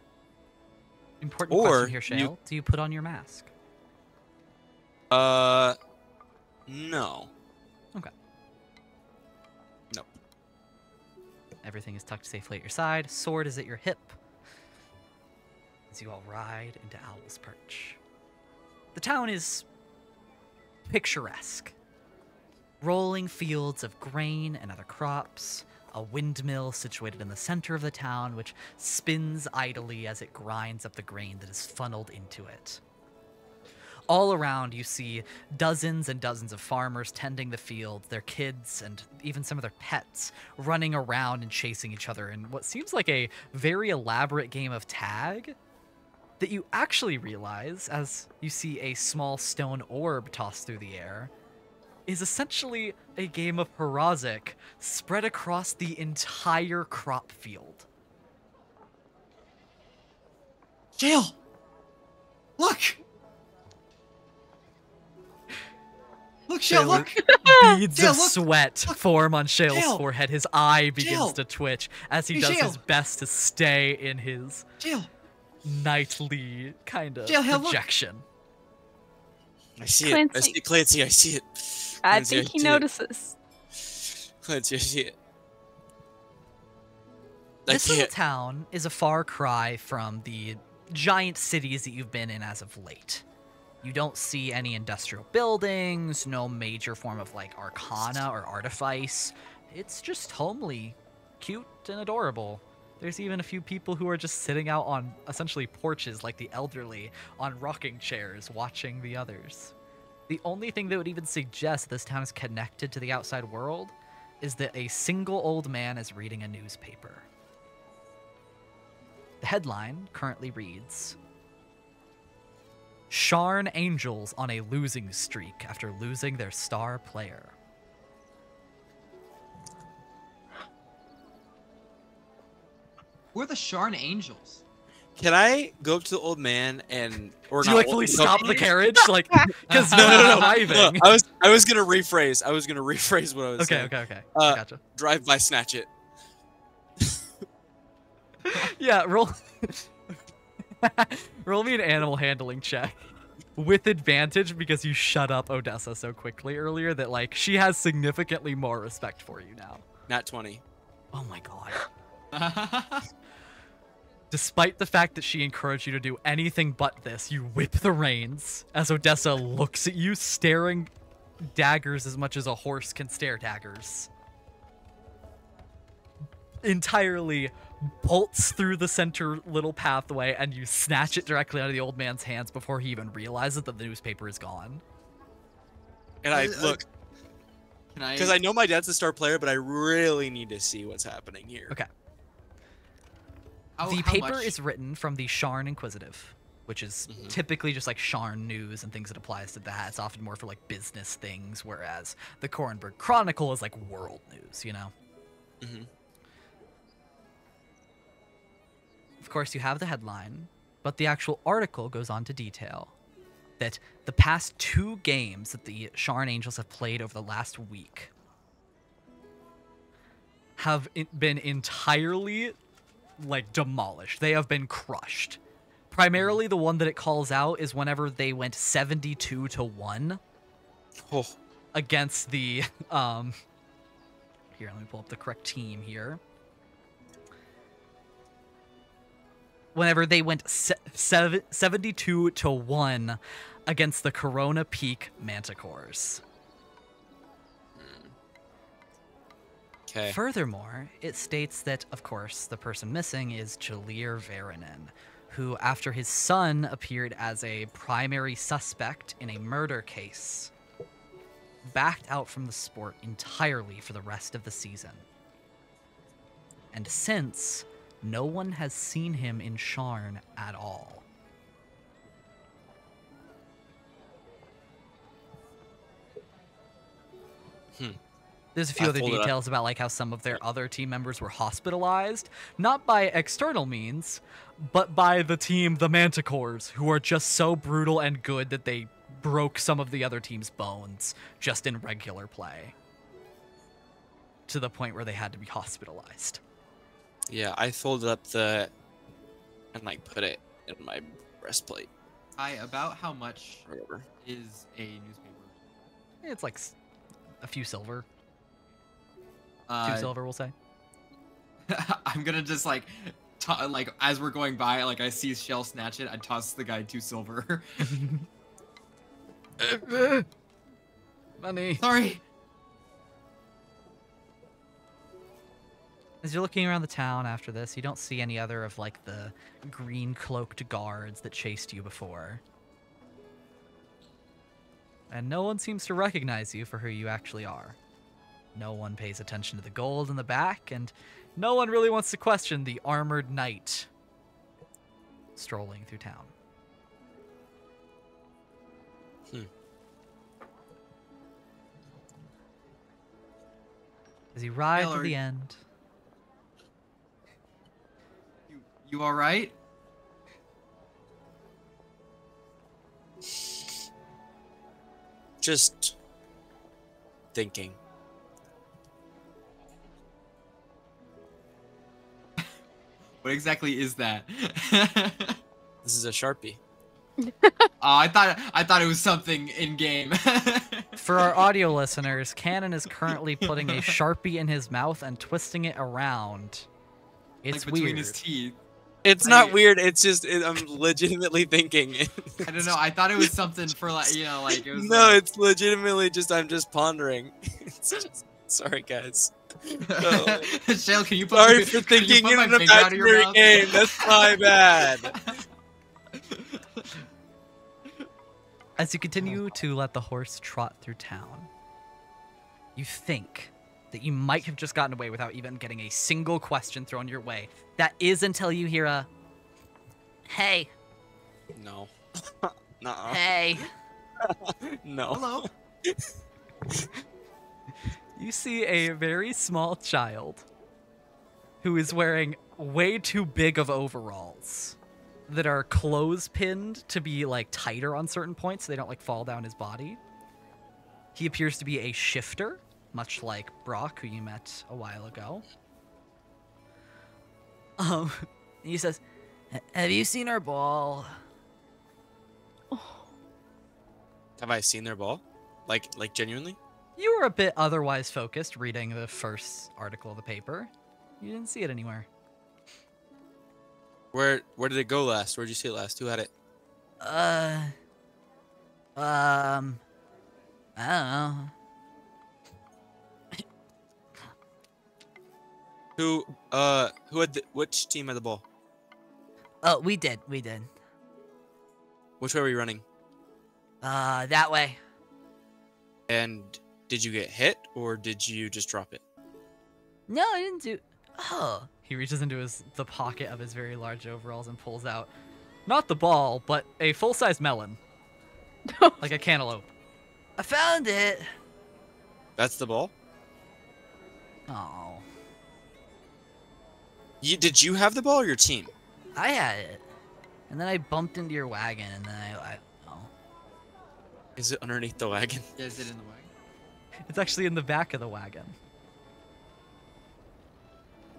Important Or question here, you- Shale. Do you put on your mask? No. Okay. Nope. Everything is tucked safely at your side. Sword is at your hip. As you all ride into Owl's Perch. The town is picturesque. Rolling fields of grain and other crops, a windmill situated in the center of the town which spins idly as it grinds up the grain that is funneled into it. All around you see dozens and dozens of farmers tending the fields, their kids and even some of their pets running around and chasing each other in what seems like a very elaborate game of tag that you actually realize as you see a small stone orb tossed through the air is essentially a game of Harazic spread across the entire crop field. Jail! Look! Look, Shale, Shale- look! Beads Dale, of look! sweat Look! form on Shale's Dale! forehead. His eye begins Dale! to twitch as he Hey, does Shale! his best to stay in his Jail! knightly kind of Dale, hey, look! projection. I see it. I Clancy. see Clancy. I see it. I Clancy, think he see it. notices. Clancy, I see it. I This little can't. town is a far cry from the giant cities that you've been in as of late. You don't see any industrial buildings, no major form of like arcana or artifice. It's just homely, cute, and adorable. There's even a few people who are just sitting out on essentially porches like the elderly on rocking chairs watching the others. The only thing that would even suggest this town is connected to the outside world is that a single old man is reading a newspaper. The headline currently reads, Sharn Angels on a losing streak after losing their star player. Who are the Sharn Angels? Can I go up to the old man and or Do not? you like fully stop the carriage? Like, because No, no, no. driving. I was gonna rephrase. I was gonna rephrase what I was saying. Okay. Uh, Gotcha. Drive by, snatch it. Yeah, roll. Roll me an animal handling check with advantage because you shut up Odessa so quickly earlier that like she has significantly more respect for you now. Nat 20. Oh my god. Despite the fact that she encouraged you to do anything but this, you whip the reins as Odessa looks at you, staring daggers as much as a horse can stare daggers. Entirely bolts through the center little pathway, and you snatch it directly out of the old man's hands before he even realizes that the newspaper is gone. And I look, Can I? because I know my dad's a star player, but I really need to see what's happening here. Okay. How- The how paper much? is written from the Sharn Inquisitive, which is typically just like Sharn news and things that applies to that. It's often more for like business things, whereas the Korenberg Chronicle is like world news, you know? Mm-hmm. Of course, you have the headline, but the actual article goes on to detail that the past 2 games that the Sharn Angels have played over the last week have been entirely, like, demolished. They have been crushed. Primarily, the one that it calls out is whenever they went 72-1 Oh, against the, here, let me pull up the correct team here. Whenever they went 72-1 against the Corona Peak Manticores. okay. Furthermore, it states that, of course, the person missing is Jalir Varanen, who, after his son appeared as a primary suspect in a murder case, backed out from the sport entirely for the rest of the season. And since, no one has seen him in Sharn at all. There's a few I other pulled it up. details about like how some of their other team members were hospitalized, not by external means, but by the team, the Manticores, who are just so brutal and good that they broke some of the other team's bones just in regular play. To the point where they had to be hospitalized. Yeah, I folded up and like put it in my breastplate About how much or whatever. is a newspaper? It's like a few silver. 2 Uh, silver, we'll say. I'm gonna just like, like as we're going by, like I see Shell snatch it, I toss the guy 2 silver. Money. Sorry. As you're looking around the town after this, you don't see any other of like the green cloaked guards that chased you before. And no one seems to recognize you for who you actually are. No one pays attention to the gold in the back, and no one really wants to question the armored knight strolling through town. As you ride to Taylor, the end, You all right? Just thinking. What exactly is that? This is a Sharpie. I thought it was something in game. for our audio listeners, Cannon is currently putting a Sharpie in his mouth and twisting it around. It's like between weird. his teeth. It's not weird. It's just I'm legitimately thinking. I don't know. I thought it was something for like like it was. No, like, it's legitimately just I'm just pondering. It's just, sorry, guys. No. Shale, can you put Sorry my- for can you thinking put in my an finger out of your imaginary mouth? game. That's my bad. As you continue to let the horse trot through town, you think that you might have just gotten away without even getting a single question thrown your way. That is until you hear a, "Hey," No. Nuh-uh. Hey. No. Hello. You see a very small child who is wearing way too big of overalls that are clothes-pinned to be like tighter on certain points so they don't like fall down his body. He appears to be a shifter, much like Brock, who you met a while ago. He says, "Have you seen our ball?" Have I seen their ball? Like genuinely? You were a bit otherwise focused reading the first article of the paper. You didn't see it anywhere. Where did it go last? Where'd you see it last? Who had it? I don't know. Who had which team had the ball? Oh, we did. Which way were you running? That way. And did you get hit or did you just drop it? No, I didn't do. Oh. He reaches into the pocket of his very large overalls and pulls out, not the ball, but a full-size melon, like a cantaloupe. I found it. That's the ball? Oh. Did you have the ball or your team? I had it, and then I bumped into your wagon, and then I oh. Is it underneath the wagon? Yeah, is it in the wagon? It's actually in the back of the wagon.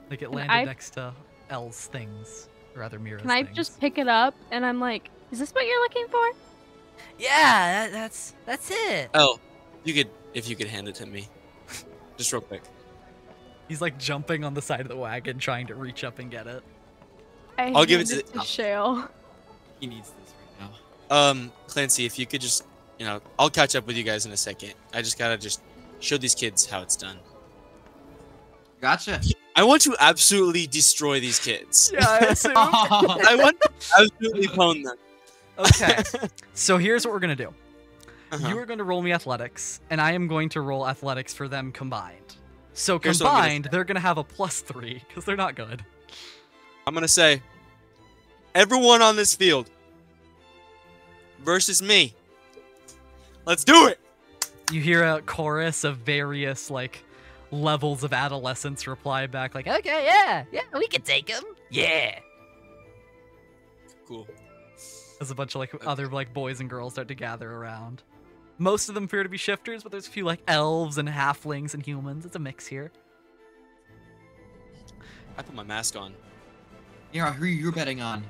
Like it landed I- next to Elle's things, or rather Mira's Can I things. just pick it up? And I'm like, is this what you're looking for? Yeah, that's it. Oh, if you could hand it to me, just real quick. He's like jumping on the side of the wagon, trying to reach up and get it. I'll give it to Shale. He needs this right now. Clancy, if you could just, I'll catch up with you guys in a second. I just gotta show these kids how it's done. Gotcha. I want to absolutely destroy these kids. Yeah, I assume. I want to absolutely pwn them. Okay, so here's what we're gonna do. Uh-huh. You are going to roll me athletics, and I am going to roll athletics for them combined. So Here's what I'm gonna combined, they're gonna have a +3 because they're not good. I'm gonna say, everyone on this field versus me. Let's do it. You hear a chorus of various levels of adolescence reply back like, "Okay, yeah, we can take him, yeah." Cool. As a bunch of other boys and girls start to gather around. Most of them appear to be shifters, but there's a few elves and halflings and humans. It's a mix here. I put my mask on. Mira, who are you betting on?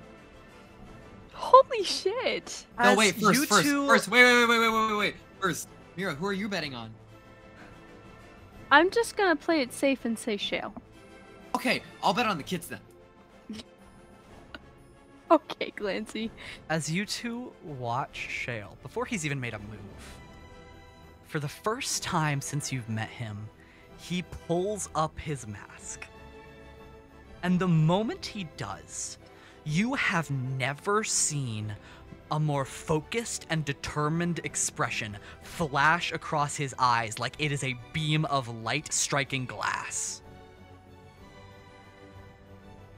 Holy shit. No, As wait, you two- first. Wait. First, Mira, who are you betting on? I'm just gonna play it safe and say Shale. Okay, I'll bet on the kids then. Okay, Glancy. As you two watch Shale, before he's even made a move, for the first time since you've met him, he pulls up his mask. And the moment he does, you have never seen a more focused and determined expression flash across his eyes like it is a beam of light striking glass.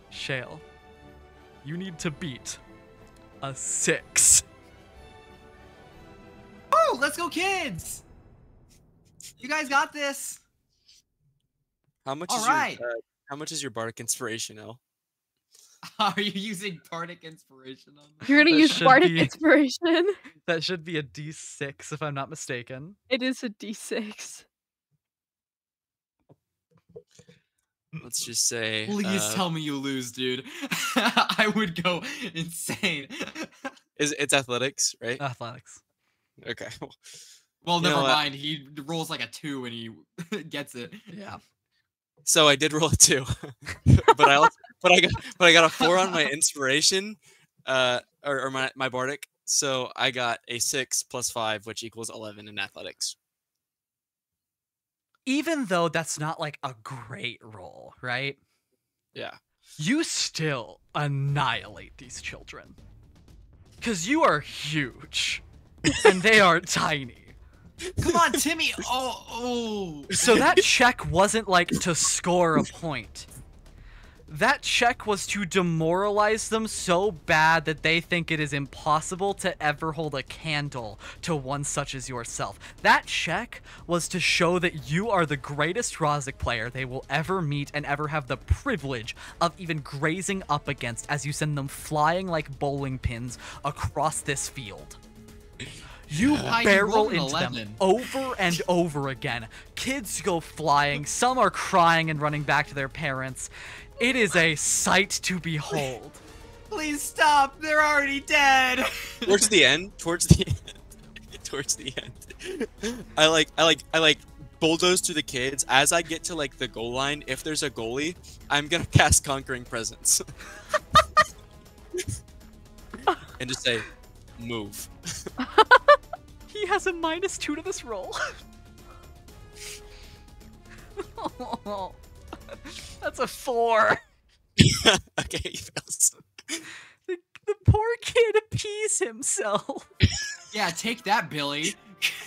Shale, you need to beat a 6. Oh, let's go, kids! You guys got this. How much All is right. how much is your bardic inspiration, El? Are you using Bardic Inspiration on that? You're gonna That use should Bardic be- Inspiration. That should be a D6 if I'm not mistaken. It is a D6. Let's just say. Please tell me you lose, dude. I would go insane. It's athletics, right? Athletics. Okay. Well, You know never what? mind. He rolls like a 2 and he gets it. Yeah. So I did roll a 2, but I got a 4 on my inspiration, or my bardic. So I got a 6 plus 5, which equals 11 in athletics. Even though that's not a great roll, right? Yeah. You still annihilate these children. Because you are huge. And they are tiny. Come on, Timmy. Oh. So that check wasn't to score a point. That check was to demoralize them so bad that they think it is impossible to ever hold a candle to one such as yourself. That check was to show that you are the greatest Rozic player they will ever meet and ever have the privilege of even grazing up against as you send them flying like bowling pins across this field. You barrel into them over and over again. Kids go flying. Some are crying and running back to their parents. It is a sight to behold. Please stop. They're already dead. Towards the end, towards the end, I like bulldoze to the kids. As I get to like the goal line, if there's a goalie, I'm gonna cast Conquering Presence and just say, move. He has a -2 to this roll. Oh, that's a 4. Okay, he fails. The poor kid pees himself. Yeah, take that, Billy.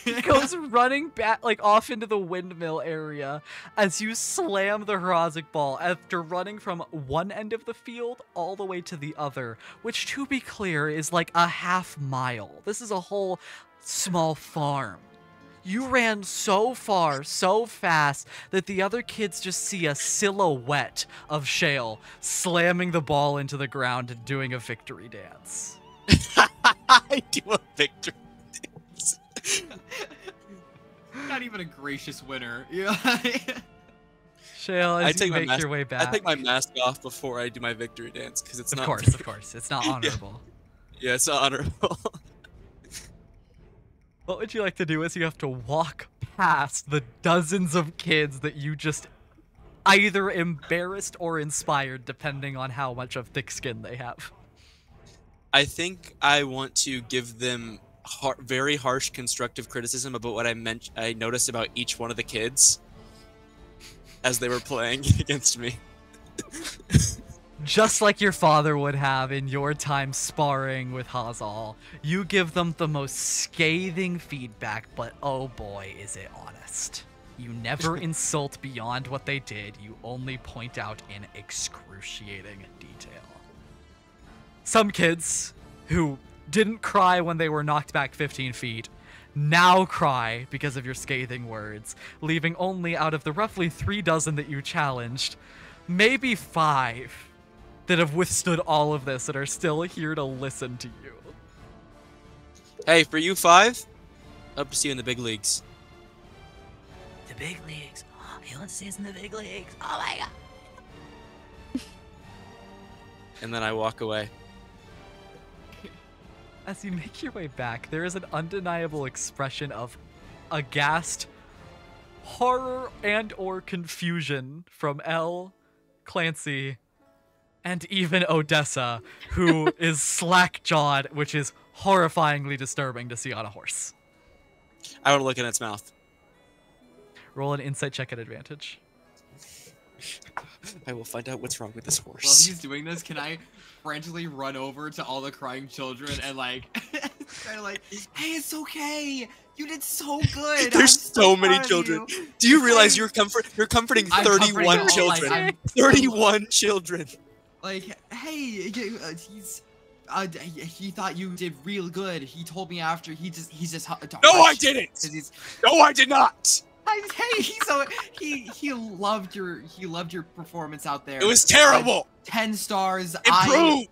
He goes running back, like, off into the windmill area as you slam the Hrozic ball after running from one end of the field all the way to the other, which, to be clear, is like a half mile. This is a whole small farm. You ran so far, so fast, that the other kids just see a silhouette of Shale slamming the ball into the ground and doing a victory dance. I do a victory dance. Not even a gracious winner. Yeah. Shale, as you make your way back. I take my mask off before I do my victory dance because it's not. Of course, it's not honorable. Yeah, it's not honorable. What would you like to do as you have to walk past the dozens of kids that you just either embarrassed or inspired, depending on how much of thick skin they have? I think I want to give them very harsh constructive criticism about what I noticed about each one of the kids as they were playing against me. Just like your father would have in your time sparring with Hazal, you give them the most scathing feedback, but oh boy, is it honest. You never insult beyond what they did, you only point out in excruciating detail. Some kids who didn't cry when they were knocked back 15 feet now cry because of your scathing words, leaving only out of the roughly 3 dozen that you challenged, maybe 5 that have withstood all of this and are still here to listen to you. Hey, for you 5, hope to see you in the big leagues. The big leagues. Oh, he wants to see us in the big leagues. Oh my god. And then I walk away. As you make your way back, there is an undeniable expression of aghast, horror, and or confusion from Elle, Clancy, and even Odessa, who is slack-jawed, which is horrifyingly disturbing to see on a horse. I want to look in its mouth. Roll an insight check at advantage. I will find out what's wrong with this While horse. he's doing this, can I frantically run over to all the crying children and like, try to like, hey, it's okay. You did so good. There's so many proud of children. you. Do you realize you're comforting I'm 31 comforting all, children? like, 31 children. Like, hey, he thought you did real good. He told me after. He's just. No, I didn't. No, I did not. Hey, he loved your performance out there. It was terrible. 10 stars. Improve.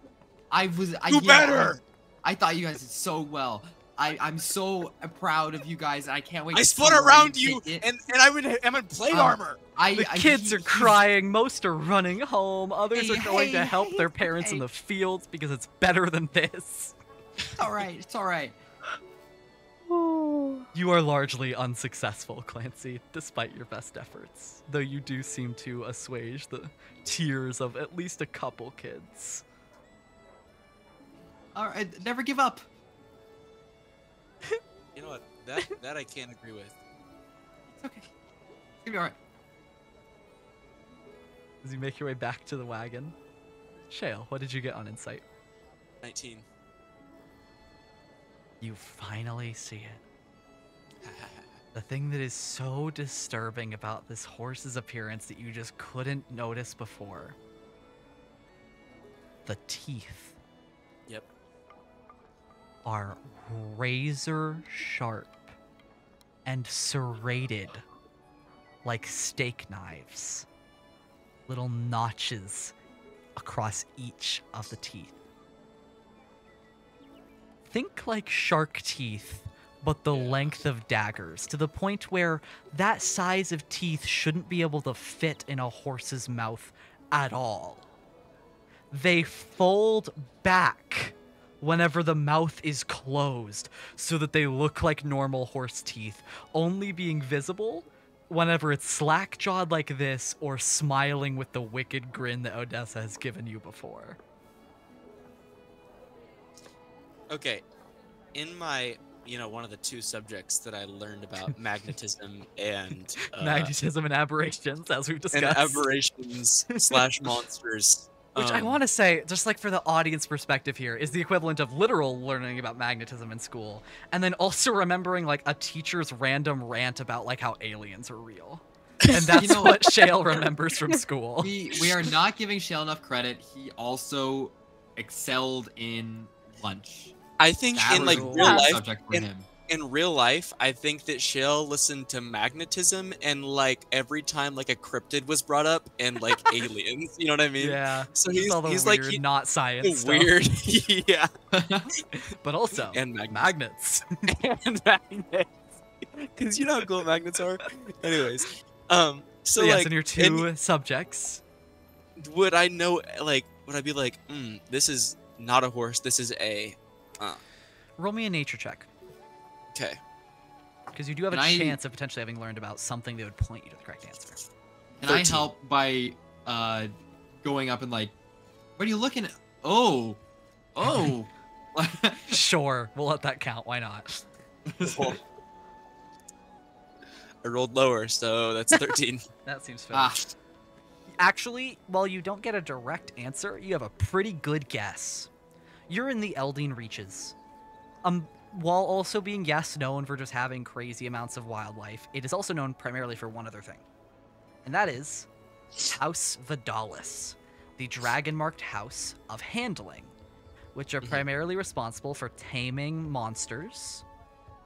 Do better. I thought you guys did so well. I'm so proud of you guys. I can't wait. I to spun see where around you you, take it. and I'm in plate armor. The kids are he's- crying, most are running home, others are going to help their parents in hey. the fields because it's better than this. It's all right. It's all right. You are largely unsuccessful, Clancy, despite your best efforts, though you do seem to assuage the tears of at least a couple kids. All right. Never give up. You know what? That I can't agree with. It's okay. It's gonna be all right. As you make your way back to the wagon, Shale, what did you get on insight? 19. You finally see it. The thing that is so disturbing about this horse's appearance that you just couldn't notice before the teeth Yep. are razor sharp and serrated like steak knives. Little notches across each of the teeth. Think like shark teeth, but the length of daggers, to the point where that size of teeth shouldn't be able to fit in a horse's mouth at all. They fold back whenever the mouth is closed so that they look like normal horse teeth, only being visible whenever it's slack-jawed like this or smiling with the wicked grin that Odessa has given you before. Okay. In my, one of the two subjects that I learned about magnetism and Magnetism and aberrations, as we've and discussed. aberrations / monsters. Which I want to say, just like for the audience perspective here, is the equivalent of literal learning about magnetism in school, and then also remembering like a teacher's random rant about like how aliens are real. And that's what Shale remembers from school. We are not giving Shale enough credit. He also excelled in lunch. I think That in was like a real hard life, subject for him. in real life, I think that Shale listened to magnetism and like every time like a cryptid was brought up and like aliens, you know what I mean? Yeah. So all the he's weird, like not science stuff. weird, yeah, But also and magnets. and magnets, because you know how cool magnets are. Anyways, so yes, like in your two subjects. would I know like would I be like, this is not a horse, this is a, Roll me a nature check. okay. Because you do have a Can I- chance of potentially having learned about something that would point you to the correct answer. Can I 13. help by going up and like, what are you looking at? Oh. Sure, we'll let that count. Why not? I rolled lower, so that's 13. That seems fair. Ah, Actually, while you don't get a direct answer, you have a pretty good guess. You're in the Eldine Reaches. While also being, yes, known for just having crazy amounts of wildlife, it is also known primarily for one other thing. And that is House Vidalis, the dragon-marked house of handling, which are primarily responsible for taming monsters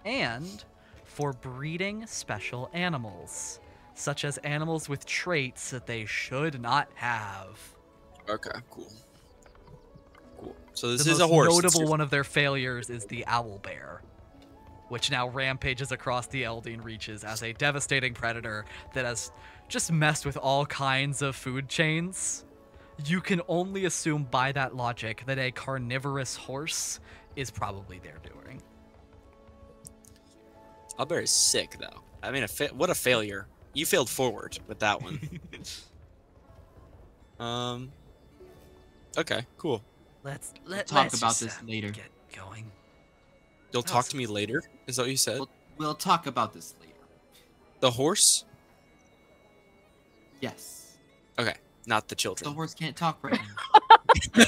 and for breeding special animals, such as animals with traits that they should not have. Okay, cool. So this The is most a horse. notable one of their failures is the owl bear, which now rampages across the Eldine Reaches as a devastating predator that has just messed with all kinds of food chains. You can only assume by that logic that a carnivorous horse is probably their doing. Owlbear is sick, though. I mean, what a failure. You failed forward with that one. Okay, cool. Let's talk about just, this later. Get going. You'll talk to me later? Is that what you said? We'll talk about this later. The horse? Yes. Okay, not the The children. horse can't talk right now.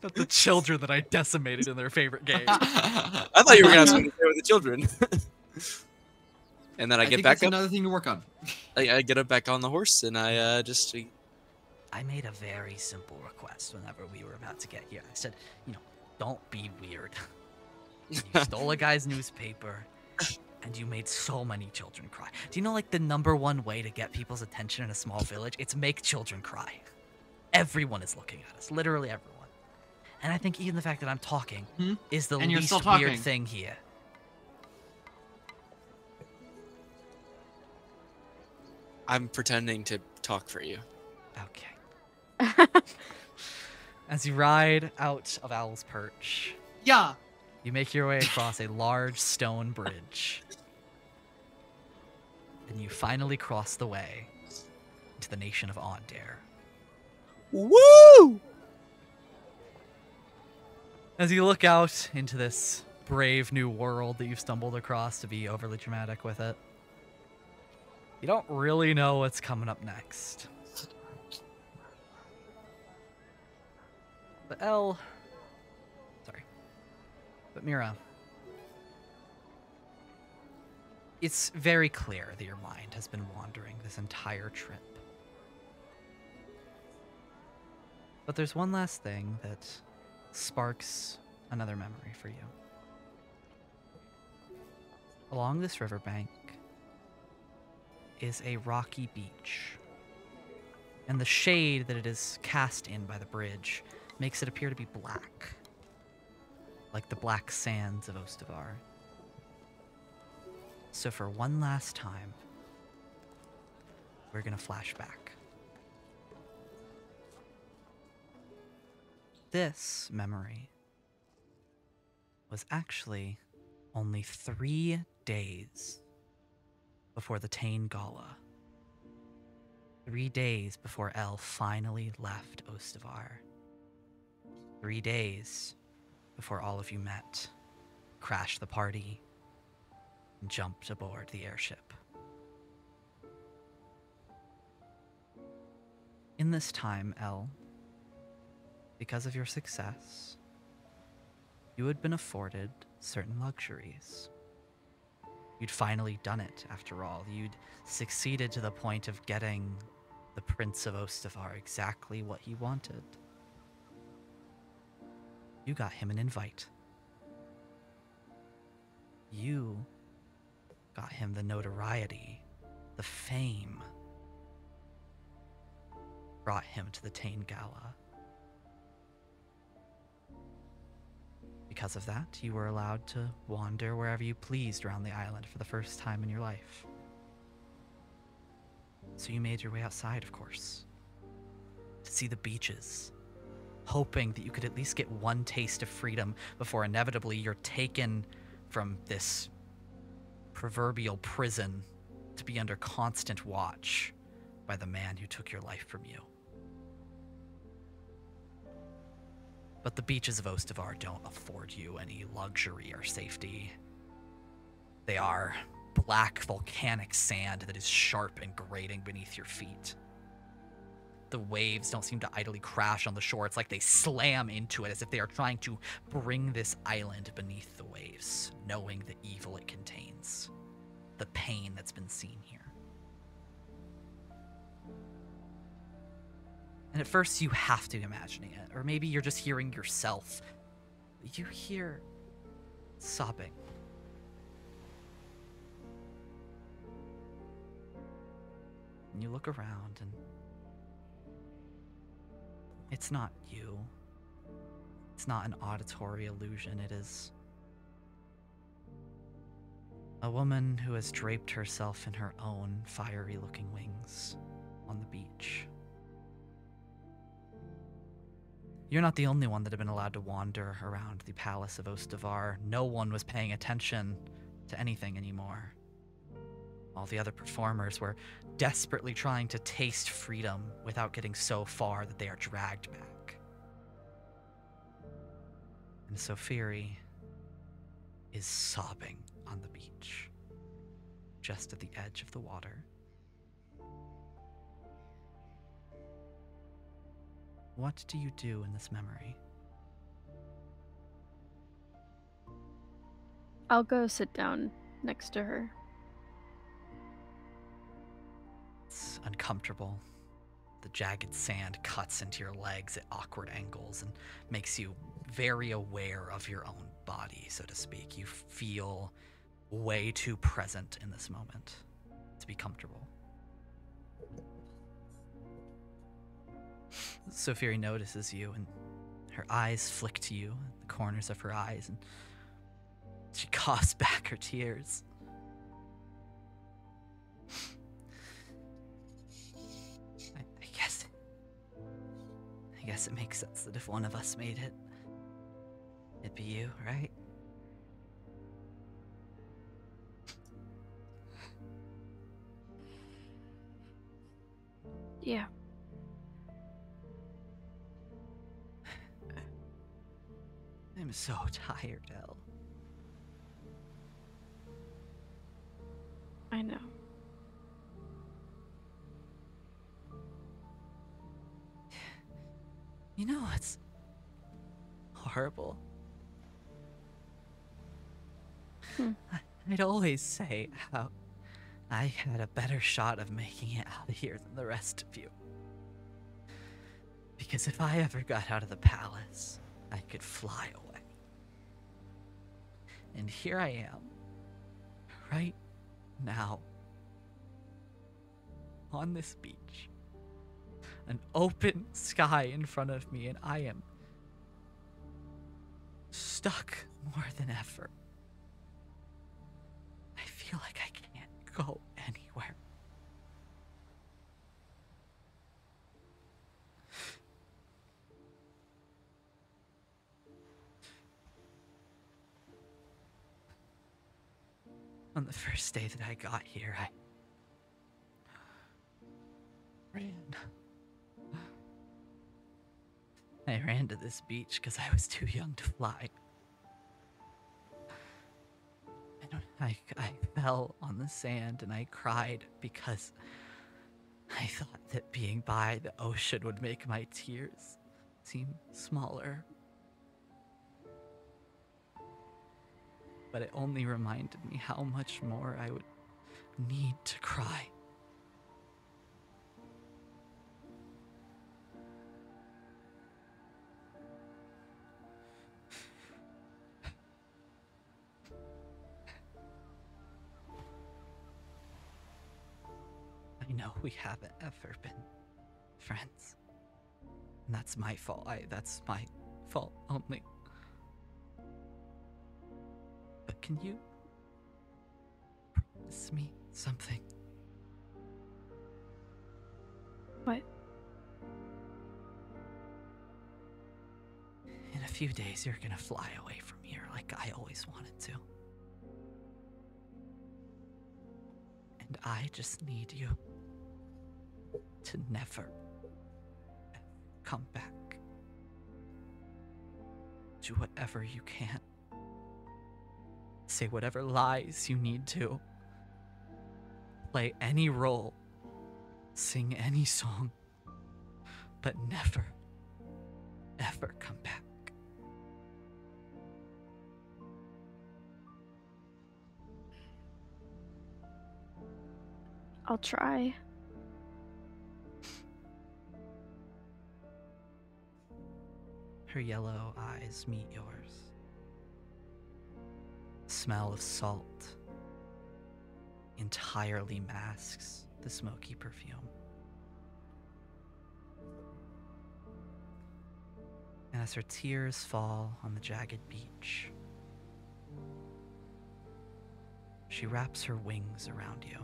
Not the children that I decimated in their favorite game. I thought you were going to ask me to play with the children. And then I get think back that's up. another thing to work on. I get up back on the horse, and I just... I made a very simple request whenever we were about to get here. I said, don't be weird. You stole a guy's newspaper, and you made so many children cry. Do you know, like, the #1 way to get people's attention in a small village? It's make children cry. Everyone is looking at us. Literally everyone. And I think even the fact that I'm talking is the And you're least still weird talking. thing here. I'm pretending to talk for you. Okay. As you ride out of Owl's Perch, Yeah. you make your way across a large stone bridge. And you finally cross the way into the nation of Ondair. Woo! As you look out into this brave new world that you've stumbled across, to be overly dramatic with it, you don't really know what's coming up next. But Mira, it's very clear that your mind has been wandering this entire trip. But there's one last thing that sparks another memory for you. Along this riverbank is a rocky beach, and the shade that it is cast in by the bridge makes it appear to be black, like the black sands of Ostavar. So for one last time, we're gonna flash back. This memory was actually only 3 days before the Tain Gala. 3 days before El finally left Ostavar. 3 days before all of you met, crashed the party, and jumped aboard the airship. In this time, El, because of your success, you had been afforded certain luxuries. You'd finally done it, after all. You'd succeeded to the point of getting the Prince of Ostavar exactly what he wanted. You got him an invite. You got him the notoriety, the fame. Brought him to the Tain Gala. Because of that, you were allowed to wander wherever you pleased around the island for the first time in your life. So you made your way outside, of course, to see the beaches, hoping that you could at least get one taste of freedom before inevitably you're taken from this proverbial prison to be under constant watch by the man who took your life from you. But the beaches of Ostavar don't afford you any luxury or safety. They are black volcanic sand that is sharp and grating beneath your feet. The waves don't seem to idly crash on the shore. It's like they slam into it as if they are trying to bring this island beneath the waves, knowing the evil it contains, the pain that's been seen here. And at first you have to be imagining it, or maybe you're just hearing yourself. You hear sobbing. And you look around and it's not you. It's not an auditory illusion. It is a woman who has draped herself in her own fiery-looking wings on the beach. You're not the only one that had been allowed to wander around the palace of Ostavar. No one was paying attention to anything anymore. All the other performers were desperately trying to taste freedom without getting so far that they are dragged back. And Sofiri is sobbing on the beach, just at the edge of the water. What do you do in this memory? I'll go sit down next to her. It's uncomfortable. The jagged sand cuts into your legs at awkward angles and makes you very aware of your own body, so to speak. You feel way too present in this moment to be comfortable. Sofiri notices you, and her eyes flick to you, the corners of her eyes, and she coughs back her tears. I guess it makes sense that if one of us made it, it'd be you, right? Yeah. I'm so tired, Elle. I know. You know what's horrible? I'd always say how I had a better shot of making it out of here than the rest of you. Because if I ever got out of the palace, I could fly away. And here I am, right now, on this beach. An open sky in front of me, and I am stuck more than ever. I feel like I can't go anywhere. On the first day that I got here, I ran. I ran to this beach because I was too young to fly. And I fell on the sand and I cried because I thought that being by the ocean would make my tears seem smaller. But it only reminded me how much more I would need to cry. I know we haven't ever been friends. And that's my fault. That's my fault only. But can you promise me something? What? In a few days, you're gonna fly away from here like I always wanted to. And I just need you to never come back. Do whatever you can. Say whatever lies you need to. Play any role. Sing any song. But never, ever come back. I'll try. Her yellow eyes meet yours. Smell of salt entirely masks the smoky perfume. And as her tears fall on the jagged beach, she wraps her wings around you,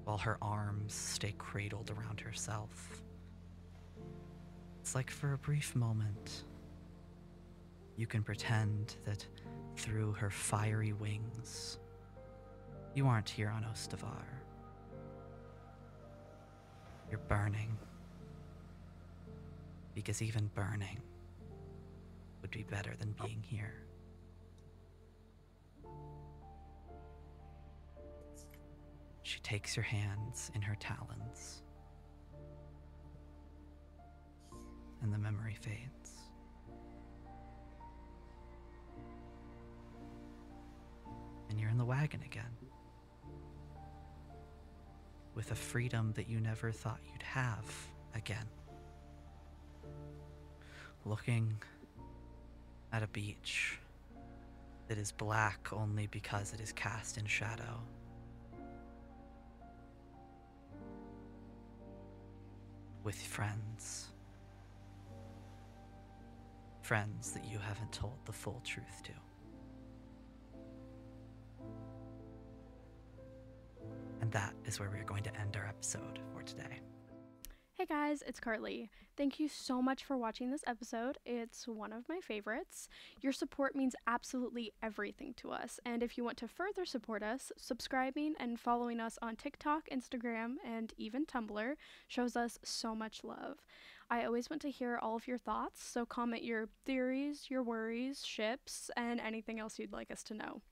while her arms stay cradled around herself. It's like for a brief moment, you can pretend that through her fiery wings, you aren't here on Ostavar. You're burning. Because even burning would be better than being here. She takes your hands in her talons, and the memory fades. And you're in the wagon again, with a freedom that you never thought you'd have again. Looking at a beach that is black only because it is cast in shadow. With friends. Friends that you haven't told the full truth to. And that is where we're going to end our episode for today. Hey guys, it's Carly. Thank you so much for watching this episode. It's one of my favorites. Your support means absolutely everything to us. And if you want to further support us, subscribing and following us on TikTok, Instagram, and even Tumblr shows us so much love. I always want to hear all of your thoughts, so comment your theories, your worries, ships, and anything else you'd like us to know.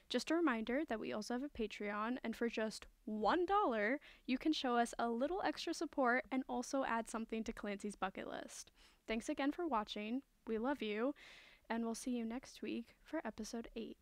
Just a reminder that we also have a Patreon, and for just $1, you can show us a little extra support and also add something to Clancy's bucket list. Thanks again for watching. We love you, and we'll see you next week for episode 8.